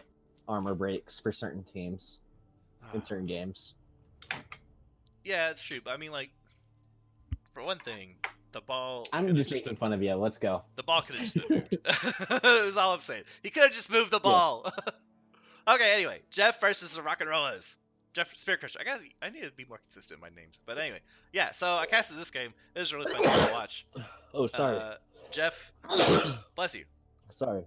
armor breaks for certain teams in certain games. Yeah, it's true. But I mean, like, for one thing, the ball. I'm just making fun of you. Let's go. The ball could have just been moved. That's all I'm saying. He could have just moved the ball. Yes. Okay, anyway, Jeff versus the Rock and Rollers. Jeff Spear Crusher. I guess I need to be more consistent in my names. But anyway, yeah, so I casted this game. It was really fun to watch. Oh, sorry. Jeff, bless you. Sorry.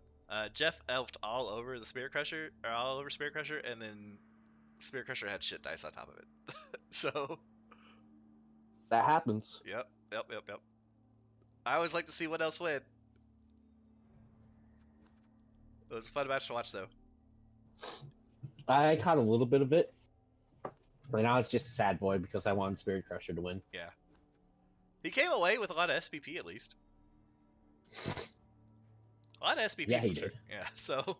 Jeff elfed all over Spear Crusher, and then Spear Crusher had shit dice on top of it. So. That happens. Yep. I always like to see what else win. It was a fun match to watch, though. I caught a little bit of it. But now it's just a sad boy because I wanted Spirit Crusher to win. Yeah. He came away with a lot of SPP, at least. A lot of SPP, yeah, he for sure. did. Yeah, so...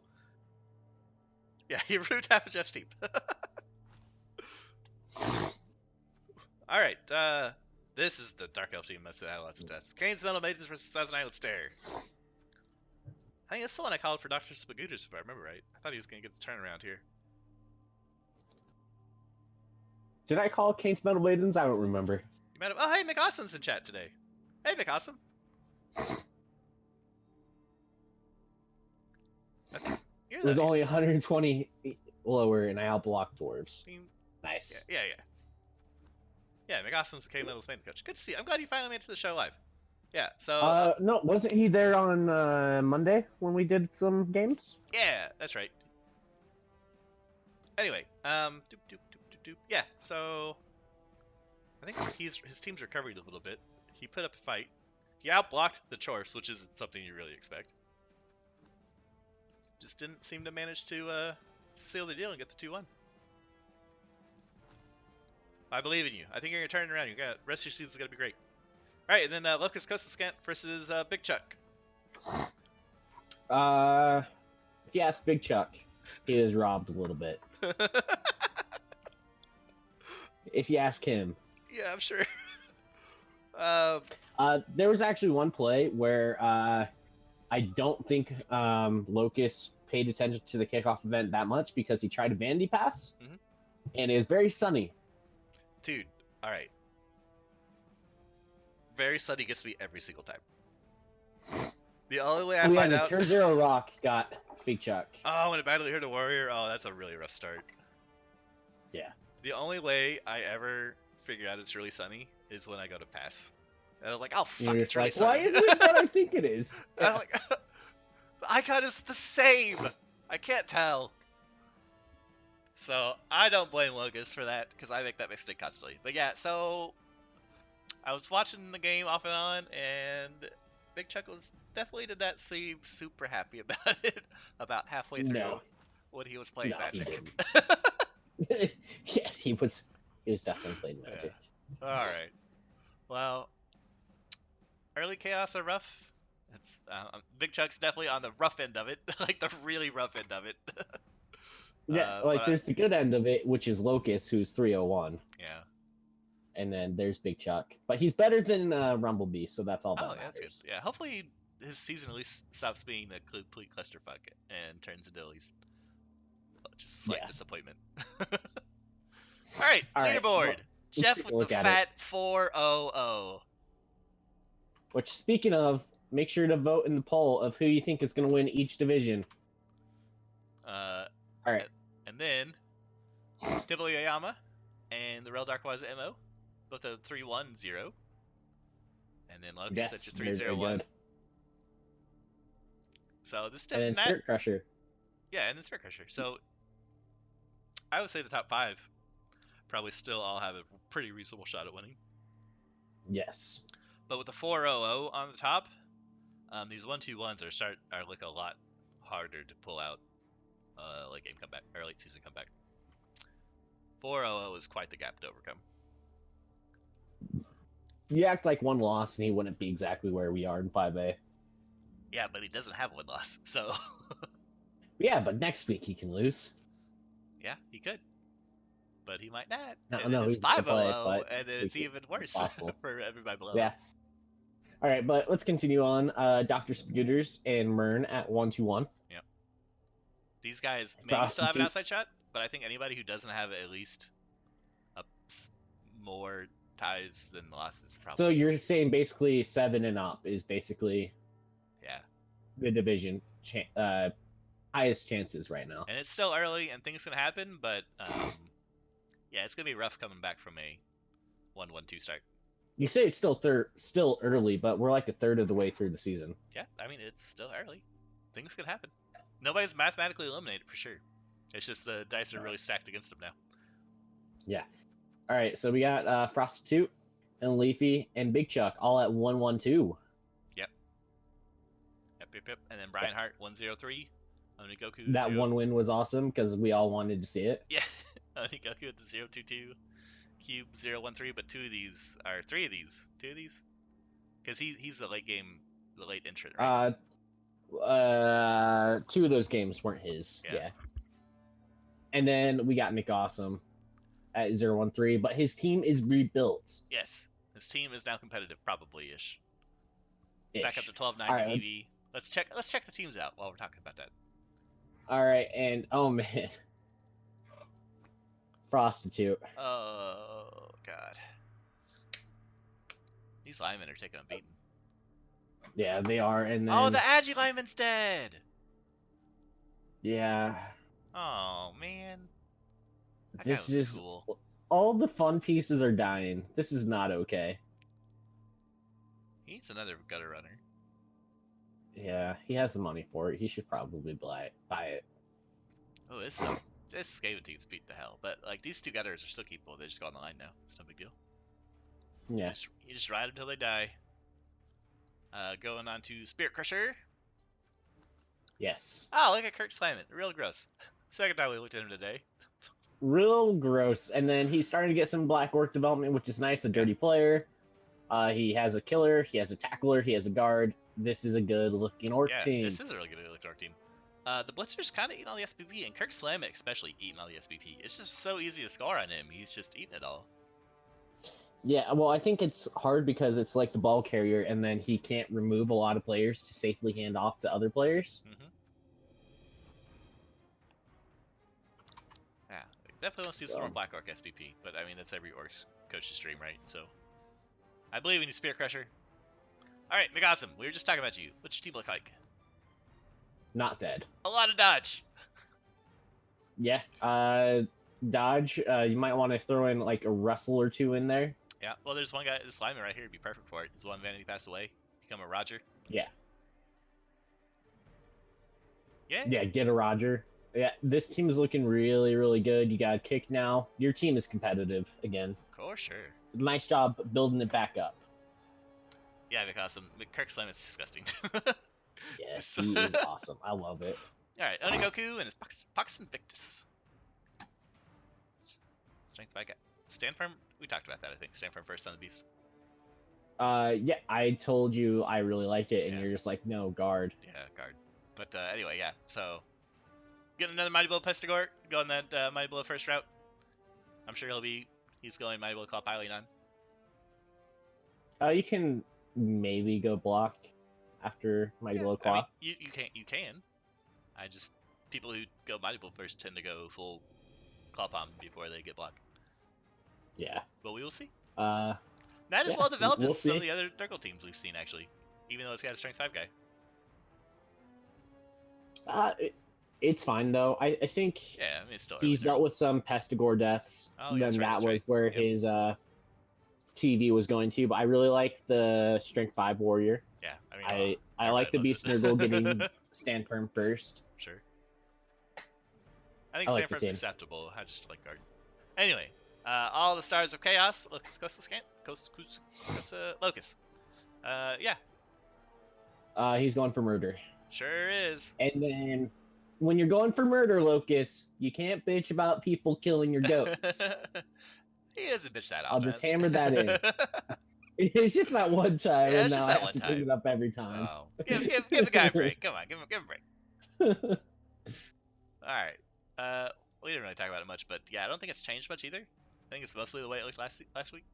Yeah, he root half of Jeff's team. Alright, this is the Dark Elf team that's had lots of deaths. Kane's Metal Maidens versus Thousand Island Stare. I think that's the one I called for Dr. Spagootus, if I remember right. I thought he was going to get the turnaround here. Did I call Kane's Metal Maidens? I don't remember. You might have... Oh, hey, McAwesome's in chat today. Hey, McAwesome. It was only 120 lower, and I outblocked dwarves. Nice. Yeah. Yeah, McAwesome's the K-Level's main coach. Good to see you. I'm glad you finally made it to the show live. Yeah, so... no, wasn't he there on Monday when we did some games? Yeah, that's right. Anyway, yeah, so... I think his team's recovered a little bit. He put up a fight. He outblocked the Chorfs, which isn't something you really expect. Just didn't seem to manage to seal the deal and get the 2-1. I believe in you. I think you're going to turn it around. The rest of your season's going to be great. All right, and then Locust Scant versus Big Chuck. If you ask Big Chuck, he is robbed a little bit. If you ask him. Yeah, I'm sure. There was actually one play where I don't think Locust paid attention to the kickoff event that much because he tried a vanity pass, and it was very sunny. Dude, all right. Very sunny gets me every single time. The only way I find out. Turn Zero Rock got Big Chuck. Oh, when it badly hurt a warrior. Oh, that's a really rough start. Yeah. The only way I ever figure out it's really sunny is when I go to pass. And I'm like, oh fuck, it's really sunny. Why isn't it what I think it is? I'm like, the icon is the same. I can't tell. So I don't blame Locust for that because I make that mistake constantly. But yeah, so I was watching the game off and on, and Big Chuck was definitely did not seem super happy about it about halfway through when he was playing Magic. Yes, he was definitely playing Magic. Yeah. All right. Well, early chaos are rough. It's Big Chuck's definitely on the rough end of it, like the really rough end of it. Yeah, there's the good end of it, which is Locust, who's 301. Yeah. And then there's Big Chuck, but he's better than Rumblebee, so that's all that matters. That's good. Yeah, hopefully his season at least stops being a complete clusterfuck and turns into at least just slight disappointment. All right, leaderboard. Jeff with the fat 400. Which, speaking of, make sure to vote in the poll of who you think is going to win each division. All right. And then Tibble Yayama and the Real Darkwas MO, both a 310. And then Locust at your 301. So this is definitely. And then Spirit Crusher. Yeah, and then Spirit Crusher. So I would say the top 5 probably still all have a pretty reasonable shot at winning. Yes. But with the 400 on the top, these 1-2-1s are like a lot harder to pull out late game comeback or late season comeback. 400 is quite the gap to overcome. You act like one loss and he wouldn't be exactly where we are in 5A. Yeah, but he doesn't have one loss, so. Yeah, but next week he can lose. Yeah, he could. But he might not. No, it's 500, and then it's even worse for everybody below. Yeah. All right, but let's continue on. Dr. Scooters and Mern at 1-2-1. Yep. These guys maybe still have an outside shot, but I think anybody who doesn't have at least more ties than losses probably. So you're saying basically 7 and up is basically the division highest chances right now. And it's still early and things can happen, but yeah, it's gonna be rough coming back from a 1-1-2 start. You say it's still early, but we're like a third of the way through the season. Yeah, I mean it's still early. Things can happen. Nobody's mathematically eliminated for sure. It's just the dice are really stacked against them now. Yeah. All right, so we got Prostitute and Leafy and Big Chuck all at 1-1-2. Yep. And then Brian Hart 103. Onigoku. That 1 win was awesome because we all wanted to see it. Yeah. Onigoku at the 022. Cube 013, but 2 of these are 3 of these. 2 of these? Because he's the late entrant, right? 2 of those games weren't his. Yeah. And then we got Nick Awesome at 013, but his team is rebuilt. Yes. His team is now competitive, probably ish. Back up to 12-9 PV. Let's check the teams out while we're talking about that. All right, and oh man. Prostitute. Oh god. These linemen are taking a beating. Yeah, they are, and then... Oh, the Agi lineman's dead! Yeah. Oh, man. This is cool. All the fun pieces are dying. This is not okay. He needs another gutter runner. Yeah, he has the money for it. He should probably buy it. Oh, this Skaven team's beat to hell. But, like, these 2 gutters are still keepable. They just go on the line now. It's no big deal. Yeah. You just ride them until they die. Going on to Spirit Crusher. Yes. Oh, look at Kirk slamming. Real gross. Second time we looked at him today. Real gross. And then he's starting to get some Black Orc development, which is nice. A dirty player. He has a killer. He has a tackler. He has a guard. This is a good-looking Orc team. This is a really good-looking Orc team. The Blitzer's kind of eating all the SPP, and Kirk Slammit especially eating all the SPP. It's just so easy to score on him. He's just eating it all. Yeah, well, I think it's hard because it's like the ball carrier, and then he can't remove a lot of players to safely hand off to other players. Definitely want to see some So, more Black Orc SPP, but I mean that's every Orcs coach's stream, right? So I believe in you, Spear Crusher. All right, McAwesome. We were just talking about you. What's your team look like? not dead. A lot of dodge. Yeah. Dodge. You might want to throw in like a wrestle or two in there. Yeah. Well, there's one guy, this lineman right here, would be perfect for it. His one vanity passed away. Become a Roger. Yeah. Yeah. Yeah. Get a Roger. Yeah. This team is looking really, really good. You got a kick now. Your team is competitive again. For sure. Nice job building it back up. Yeah, McAwesome. Kirk Slam is disgusting. Yes, he is awesome. I love it. Alright, Onigoku and his Pox Invictus. Strength 5 guy. Stand firm? We talked about that, I think. Stand firm first on the beast. Yeah, I told you I really like it, and Yeah. you're just like, no, guard. Yeah, guard. But anyway, yeah. So, get another Mighty Blow Pestigore. Go on that Mighty Blow first route. I'm sure he's going Mighty Blow Claw Piling on. You can maybe go block after Mighty Blow Claw. I mean, you can. People who go Mighty Blow first tend to go full Claw Palm before they get blocked. Yeah. But we will see. Uh, Not as yeah, well developed we'll as some see. of the other Nurgle teams we've seen, actually. Even though it's got a Strength 5 guy. It's fine though. I think Yeah, I mean, it's still he's dealt with some Pestigore deaths. Oh, yeah, then that's that right. was where Yep. his TV was going to. But I really like the Strength 5 Warrior. Yeah, I mean, I like the Beast Beast Nurgle getting stand firm first. Sure. I think I like Stand the Firm's team. acceptable. I just like guard. Anyway, all the stars of chaos. Costa Scant. Locus. Yeah, He's going for murder. sure is. And then when you're going for murder, Locus, you can't bitch about people killing your goats. He doesn't bitch that often. I'll just hammer that in. It's just that one time, Yeah, and it's now just I that have one to bring time. it up every time. Oh, give the guy a break. Come on, give him a break. All right. We didn't really talk about it much, but yeah, I don't think it's changed much either. I think it's mostly the way it looked last week.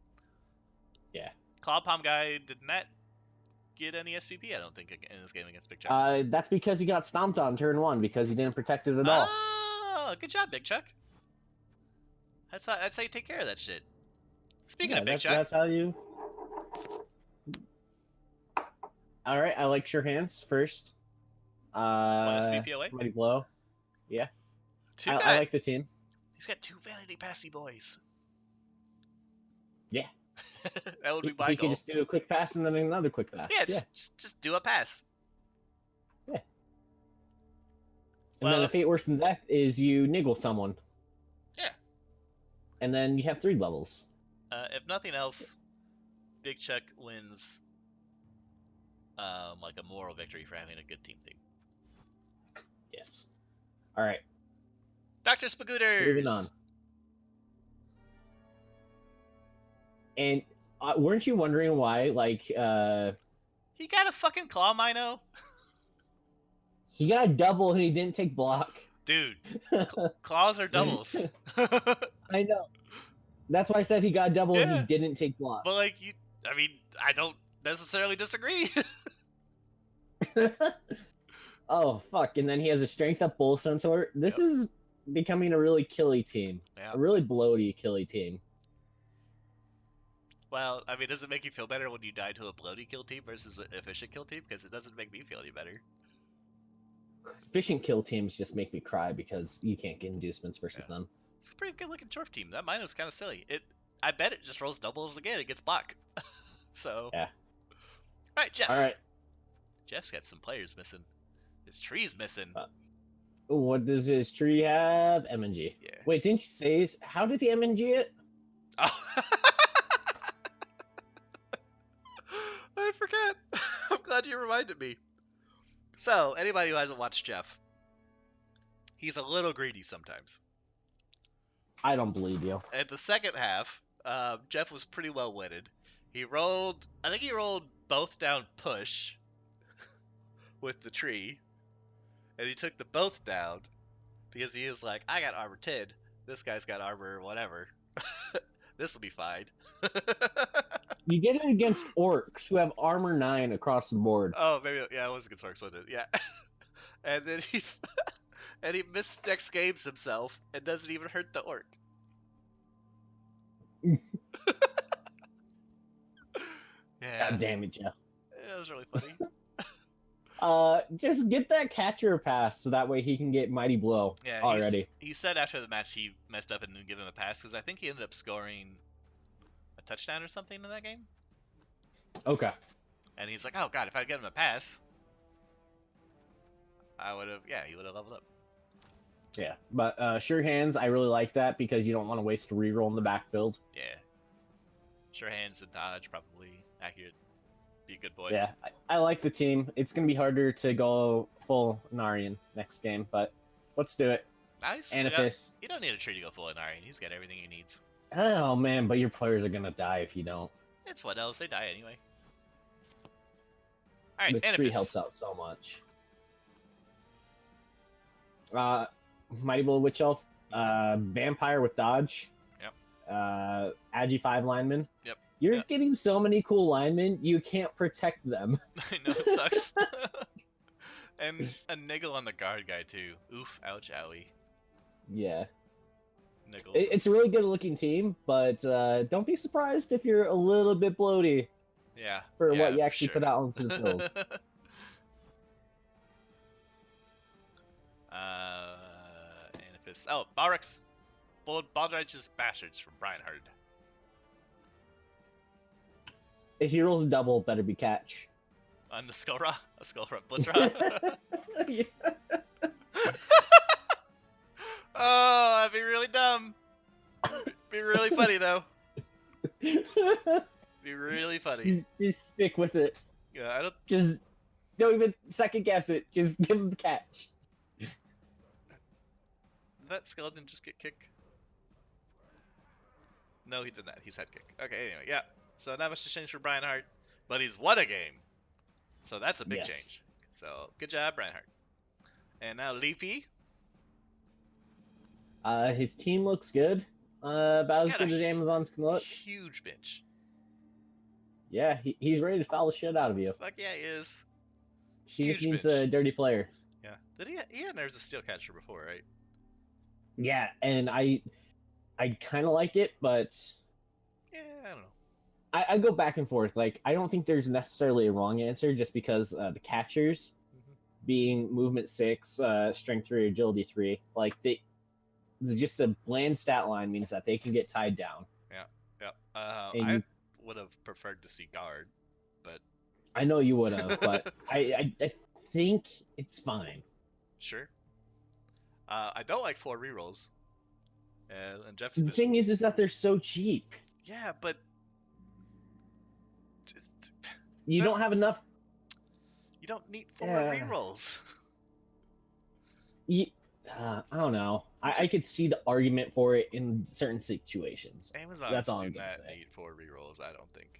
Yeah. Claw Palm guy did not get any SPP, I don't think, in this game against Big Chuck. That's because he got stomped on turn 1 because he didn't protect it at all. Oh, good job, Big Chuck. That's how you take care of that shit. Speaking Yeah, of Big that's, Chuck, that's how you. All right, I like sure hands first. one SPP away. Mighty blow. I like the team. He's got 2 Vanity Passy boys. Yeah. That would be He my could goal. just do a quick pass and then another quick pass. Yeah, just do a pass. And Well, then a fate worse than death is you niggle someone. Yeah. And then you have 3 levels. If nothing else, Big Chuck wins like a moral victory for having a good team theme. Yes. All right. Dr. Spagooters! Moving on. And weren't you wondering why, like, He got a fucking claw mino? he got a double and he didn't take block? Dude, claws are doubles. I know. That's why I said he got a double and Yeah. he didn't take block. But like, I don't necessarily disagree. Oh, fuck. And then he has a strength up bull centaur. This is becoming a really killy team. Yeah. A really bloaty killy team. Well, I mean, does it make you feel better when you die to a bloaty kill team versus an efficient kill team? Because it doesn't make me feel any better. Efficient kill teams just make me cry because you can't get inducements versus them. It's a pretty good looking dwarf team. That mine was kind of silly. I bet it just rolls doubles again. It gets block. So. Yeah. All right, Jeff. All right. Jeff's got some players missing. His tree's missing. What does his tree have? MNG. Yeah. Wait, didn't you say how did he MNG it? Oh. I forgot. I'm glad you reminded me. So, anybody who hasn't watched Jeff, he's a little greedy sometimes. I don't believe you. At the second half, Jeff was pretty well witted. I think he rolled both down push with the tree, and he took the both down because he is like, I got armor 10, this guy's got armor whatever. This will be fine. You get it against orcs who have armor 9 across the board. Oh, maybe, yeah, it was against orcs, wasn't it? Yeah. And then And he next games himself and doesn't even hurt the orc. Yeah, God damn it, Jeff. it was really funny. Just get that catcher pass so that way he can get Mighty Blow Yeah, already. he said after the match he messed up and didn't give him a pass because I think he ended up scoring a touchdown or something in that game. Okay. And he's like, oh god, if I'd given him a pass, he would have leveled up. Yeah, but sure hands, I really like that because you don't want to waste a reroll in the backfield. Yeah. Sure hands and dodge, probably accurate. Be a good boy. Yeah, I like the team. It's going to be harder to go full Narian next game, but let's do it. Nice. Anifist. You don't need a tree to go full Inari. He's got everything he needs. Oh, man, but your players are going to die if you don't. It's what else? They die anyway. Alright, The tree Anifist. helps out so much. Mighty Blow Witch Elf, Vampire with Dodge. Yep. Agi 5 lineman. Yep. You're getting so many cool linemen, you can't protect them. I know, it sucks. And a niggle on the guard guy, too. Oof, ouch, owie. Yeah. Niggle. It's a really good looking team, but don't be surprised if you're a little bit bloaty for what you actually put out onto the field. Anifist. Oh, Balrix. Baldrige's Bastards from Brian Hurd. If he rolls a double, better be catch. On the Skullra? A Skullra Blitzra? Yeah. Oh, that'd be really dumb. Be really funny, though. Be really funny. Just stick with it. Yeah, I don't... Just don't even second guess it. Just give him the catch. Did that skeleton just get kicked? No, he did not. He's head kick. Okay, anyway, yeah. So not much to change for Brian Hart, but he's won a game. So that's a big change. So good job, Brian Hart. And now Leafy. His team looks good. About as good as Amazon's can look. Huge bench. Yeah, he's ready to foul the shit out of you. Fuck yeah, he is. He just needs a dirty player. Yeah. Did he had nerves a steel catcher before, right? Yeah, and I kind of like it, but yeah, I don't know. I go back and forth. Like, I don't think there's necessarily a wrong answer just because the catchers being movement 6, strength 3, agility 3, like just a bland stat line means that they can get tied down. Yeah. I would have preferred to see guard, but I know you would have, but I think it's fine. Sure. I don't like 4 rerolls. And Jeff's the thing is that they're so cheap. Yeah, but you don't have enough. You don't need 4 rerolls. I don't know. I could see the argument for it in certain situations. Amazon That's all I'm do gonna not say. need 4 rerolls, I don't think.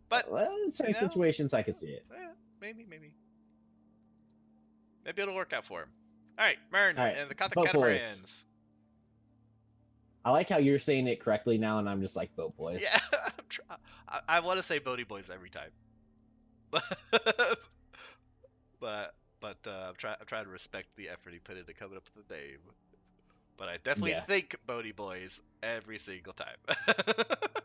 But well, in certain situations, I could see it. Maybe. Maybe it'll work out for him. All right, Mern and the Gothic Boat Catamarans. Boys. I like how you're saying it correctly now, and I'm just like, Boat Boys. Yeah, I want to say Bodie Boys every time. but I'm trying to respect the effort he put into coming up with the name. But I definitely think Bodie Boys every single time.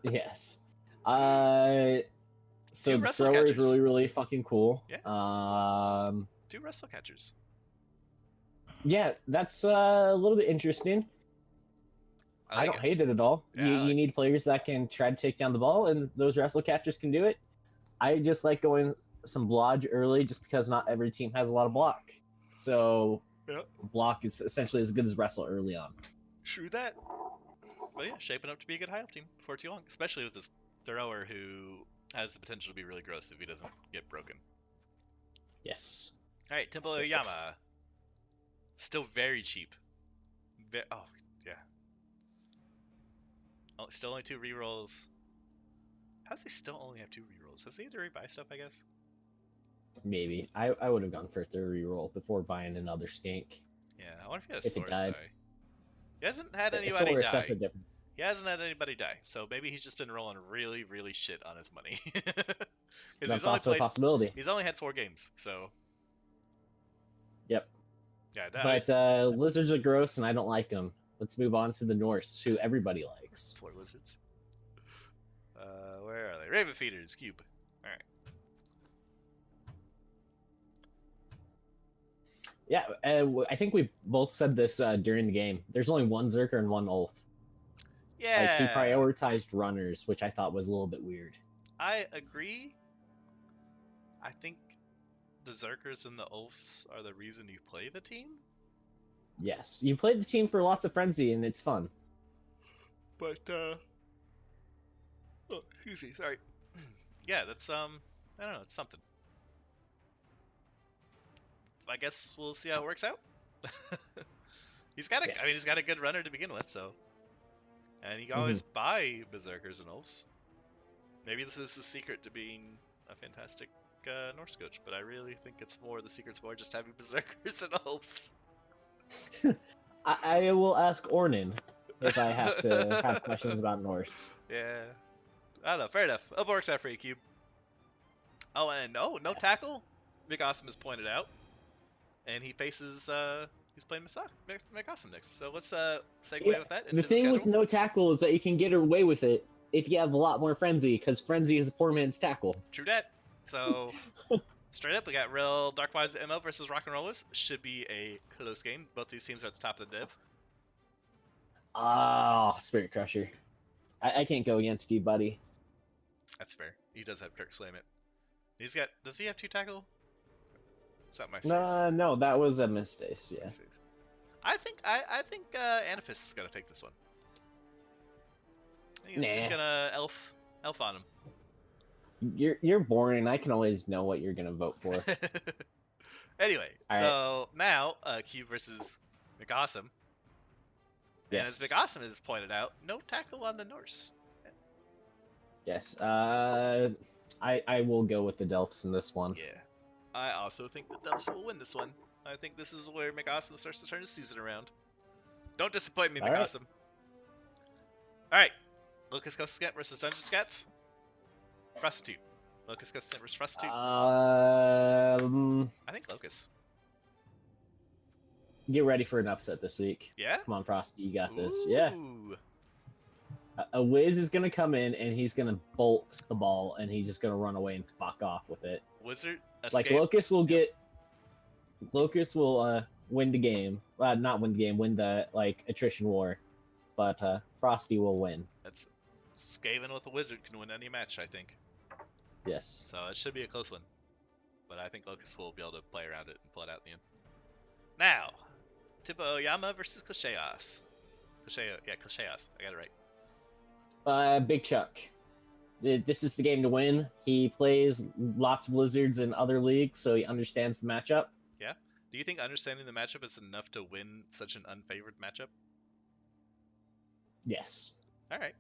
Yes. So the thrower is really, really fucking cool. Yeah. 2 wrestle catchers. Yeah, that's a little bit interesting. I don't hate it at all. Yeah, you need players that can try to take down the ball, and those wrestle catchers can do it. I just like going some blodge early just because not every team has a lot of block. So block is essentially as good as wrestle early on. True that. But yeah, shaping up to be a good high up team before too long, especially with this thrower who has the potential to be really gross if he doesn't get broken. Yes. All right, Temple Oyama. Still very cheap. Yeah. Oh, still only 2 rerolls. How does he still only have 2 rerolls? Has he had to rebuy stuff, I guess? Maybe. I would have gone for a 3rd reroll before buying another skank. Yeah, I wonder if he had a Source die. He hasn't had Yeah, anybody Source, die. that's a different... He hasn't had anybody die, so maybe he's just been rolling really, really shit on his money. That's also a possibility. He's only had 4 games, so... Yep. Yeah, no, But lizards are gross, and I don't like them. Let's move on to the Norse, who everybody likes. poor lizards. Where are they? Raven feeders, cube. All right. Yeah, I think we both said this during the game. There's only one Zerker and one Ulf. Like, he Yeah, prioritized runners, which I thought was a little bit weird. I agree. I think the Zerkers and the Ulfs are the reason you play the team. Yes, you play the team for lots of frenzy, and it's fun. But oh, excuse me, sorry. Yeah, that's I don't know, it's something. I guess we'll see how it works out. He's got a, Yes. I mean, he's got a good runner to begin with, so, and you can always buy Berserkers and Ulfs. Maybe this is the secret to being a fantastic Norse coach, but I really think it's more the secret's more just having Berserkers and Ulfs. I will ask Ornin if I have to have questions about Norse. Yeah, I don't know. Fair enough. It works out for you, Cube. Oh, and no tackle. Big Awesome has pointed out, and he faces he's playing Big Awesome next. So let's segue with that. The thing with no tackle is that you can get away with it if you have a lot more frenzy, because frenzy is a poor man's tackle. True that. So straight up, we got real Darkwise ML versus Rock and Rollers. Should be a close game. Both these teams are at the top of the div. Ah, Spirit Crusher. I can't go against you, buddy. That's fair. He does have Kirk Slam it. He's got. Does he have 2 tackle? It's not my No, that was a mistake. Yeah. Mistakes. I think Anaphis is gonna take this one. He's just gonna elf on him. You're boring. I can always know what you're gonna vote for. Anyway, All so now Cube versus McAwesome. And as McAwesome has pointed out, no tackle on the Norse. Yes. I will go with the Delphs in this one. Yeah. I also think the Delphs will win this one. I think this is where McAwesome starts to turn the season around. Don't disappoint me, McAwesome. Alright. Locust Ghost Scat versus Dungeon Scats. Prostitute. Locust Ghost Scat versus Prostitute. I think Locust. Get ready for an upset this week. Yeah? Come on, Frosty, you got this. Ooh. Yeah. A Wiz is gonna come in and he's gonna bolt the ball and he's just gonna run away and fuck off with it. Wizard escape. Like Locust will win the game. Not win the game, win the attrition war. But Frosty will win. That's Skaven with a wizard can win any match, I think. Yes. So it should be a close one. But I think Locust will be able to play around it and pull it out in the end. Now, Tiba Oyama versus Clasheos. Clasheos. I got it right. Big Chuck. This is the game to win. He plays lots of Blizzards in other leagues, so he understands the matchup. Yeah. Do you think understanding the matchup is enough to win such an unfavored matchup? Yes. All right.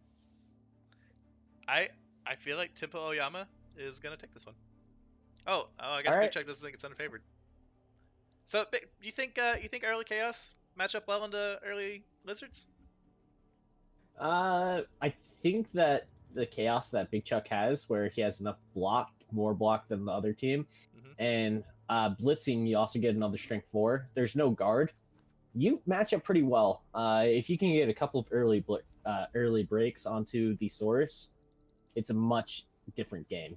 I feel like Tempo Oyama is gonna take this one. Oh, I guess Big Chuck doesn't think it's unfavored. So, you think early Chaos match up well into early Lizards? I think that the Chaos that Big Chuck has, where he has enough block, more block than the other team, and blitzing, you also get another strength 4. There's no guard. You match up pretty well. If you can get a couple of early breaks onto the Saurus, it's a much different game.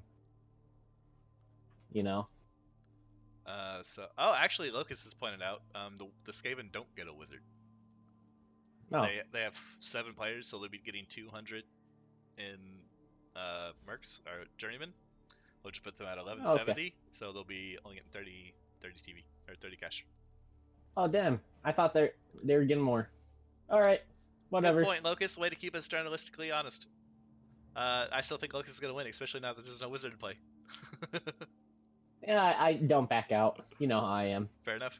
You know? Actually, Locust has pointed out the Skaven don't get a wizard. No. They have 7 players, so they'll be getting 200 in Mercs or Journeyman, which puts them at 1170. Okay. So they'll be only getting 30 TV or 30 cash. Oh damn! I thought they were getting more. All right, whatever. Good point, Locust. Way to keep us journalistically honest. I still think Locust is gonna win, especially now that there's no wizard to play. Yeah, I don't back out. You know how I am. Fair enough.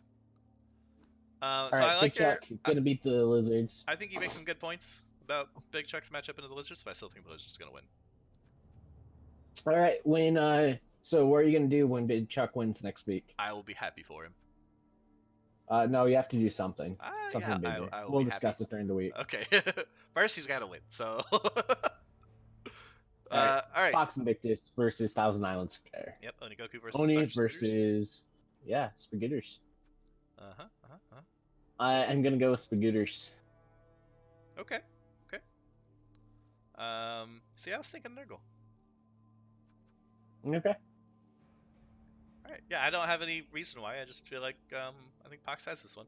All so right, I like Big Chuck gonna beat the Lizards. I think you make some good points about Big Chuck's matchup into the Lizards, but I still think the Lizards gonna win. All right, so what are you gonna do when Big Chuck wins next week? I will be happy for him. No, you have to do something. Something yeah, bigger. I will We'll be discuss happy. it during the week. Okay. First, he's got to win. So. All right. All right. Fox Invictus versus Thousand Islands Fair. Yep. Onigoku versus Oni Dutch Spiders. versus Spaghetters. I'm gonna go with Spagooters. Okay. Okay. See, I was thinking Nurgle. Okay. All right. Yeah, I don't have any reason why. I just feel like I think Pox has this one.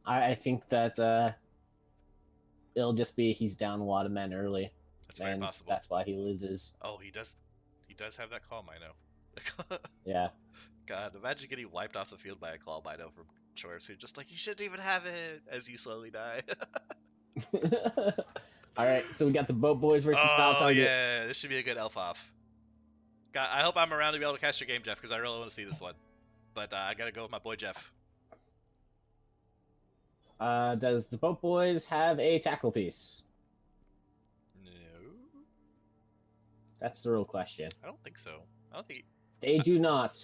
I think that it'll just be he's down a lot of men early. That's very possible. That's why he loses. Oh, he does. He does have that claw Mino. Yeah. God, imagine getting wiped off the field by a claw Mino from Chores, who just like, you shouldn't even have it, as you slowly die. All right, so we got the Boat Boys versus Foul Oh Targets. yeah, this should be a good elf off. God, I hope I'm around to be able to catch your game, Jeff, because I really want to see this one. But I gotta go with my boy Jeff. Does the Boat Boys have a tackle piece? No, That's the real question. I don't think so. I don't think. They do not.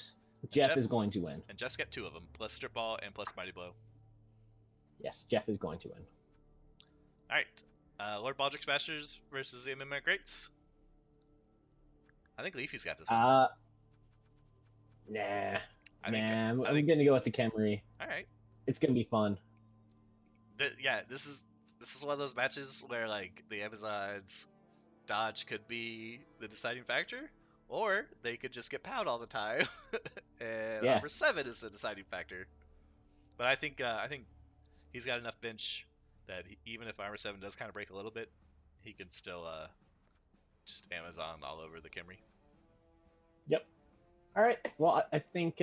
Jeff Jeff- is going to win. And Jeff's got 2 of them, plus strip ball and plus mighty blow. Yes, Jeff is going to win. All right, Lord Baldric Smashers versus the MMA Greats. I think Leafy's got this one. Nah. I think, I'm I think, gonna go with the Camry. all right. It's gonna be fun. Yeah, this is one of those matches where like the Amazons dodge could be the deciding factor, or they could just get pound all the time, and Yeah. Armor 7 is the deciding factor. But I think he's got enough bench that even if Armor 7 does kind of break a little bit, he can still just Amazon all over the Kimry. Yep. All right. Well, I think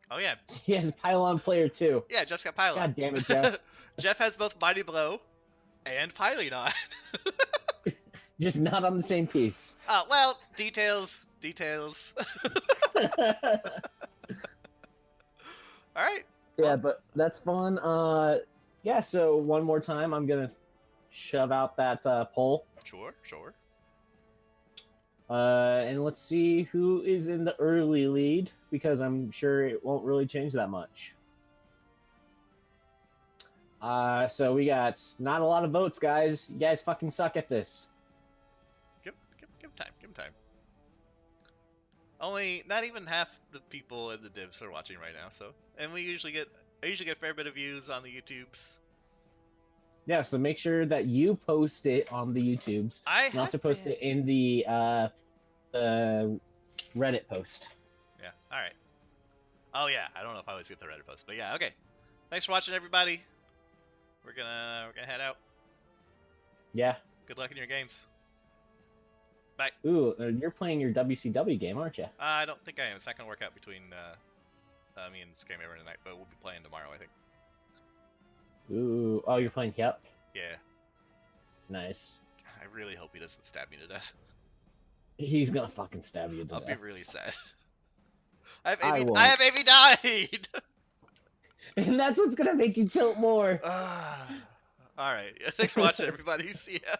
Oh yeah, he has a pylon player too. yeah, Jeff's got Pylon. God damn it, Jeff. Jeff has both Mighty Blow and Pylon on. Just not on the same piece. Oh, well, details. All right. Yeah, but that's fun. Yeah. So one more time, I'm gonna shove out that poll. Sure. And let's see who is in the early lead, because I'm sure it won't really change that much. So we got not a lot of votes, guys. You guys fucking suck at this. Give him time. Only not even half the people in the divs are watching right now, so and I usually get a fair bit of views on the YouTubes. Yeah, so make sure that you post it on the YouTubes. And also post it in the Reddit post. Yeah. All right. Oh yeah, I don't know if I always get the Reddit post, but yeah, okay. Thanks for watching, everybody. We're gonna head out. Yeah. Good luck in your games. Bye. Ooh, you're playing your WCW game, aren't you? I don't think I am. It's not gonna work out between me and Scammer tonight, but we'll be playing tomorrow, I think. Ooh, oh, you're playing Yep. Yeah. Nice. I really hope he doesn't stab me to death. He's gonna fucking stab you to I'll death. be really sad. I won't. have Amy died! And that's what's gonna make you tilt more. Alright. Thanks for watching, everybody. See ya.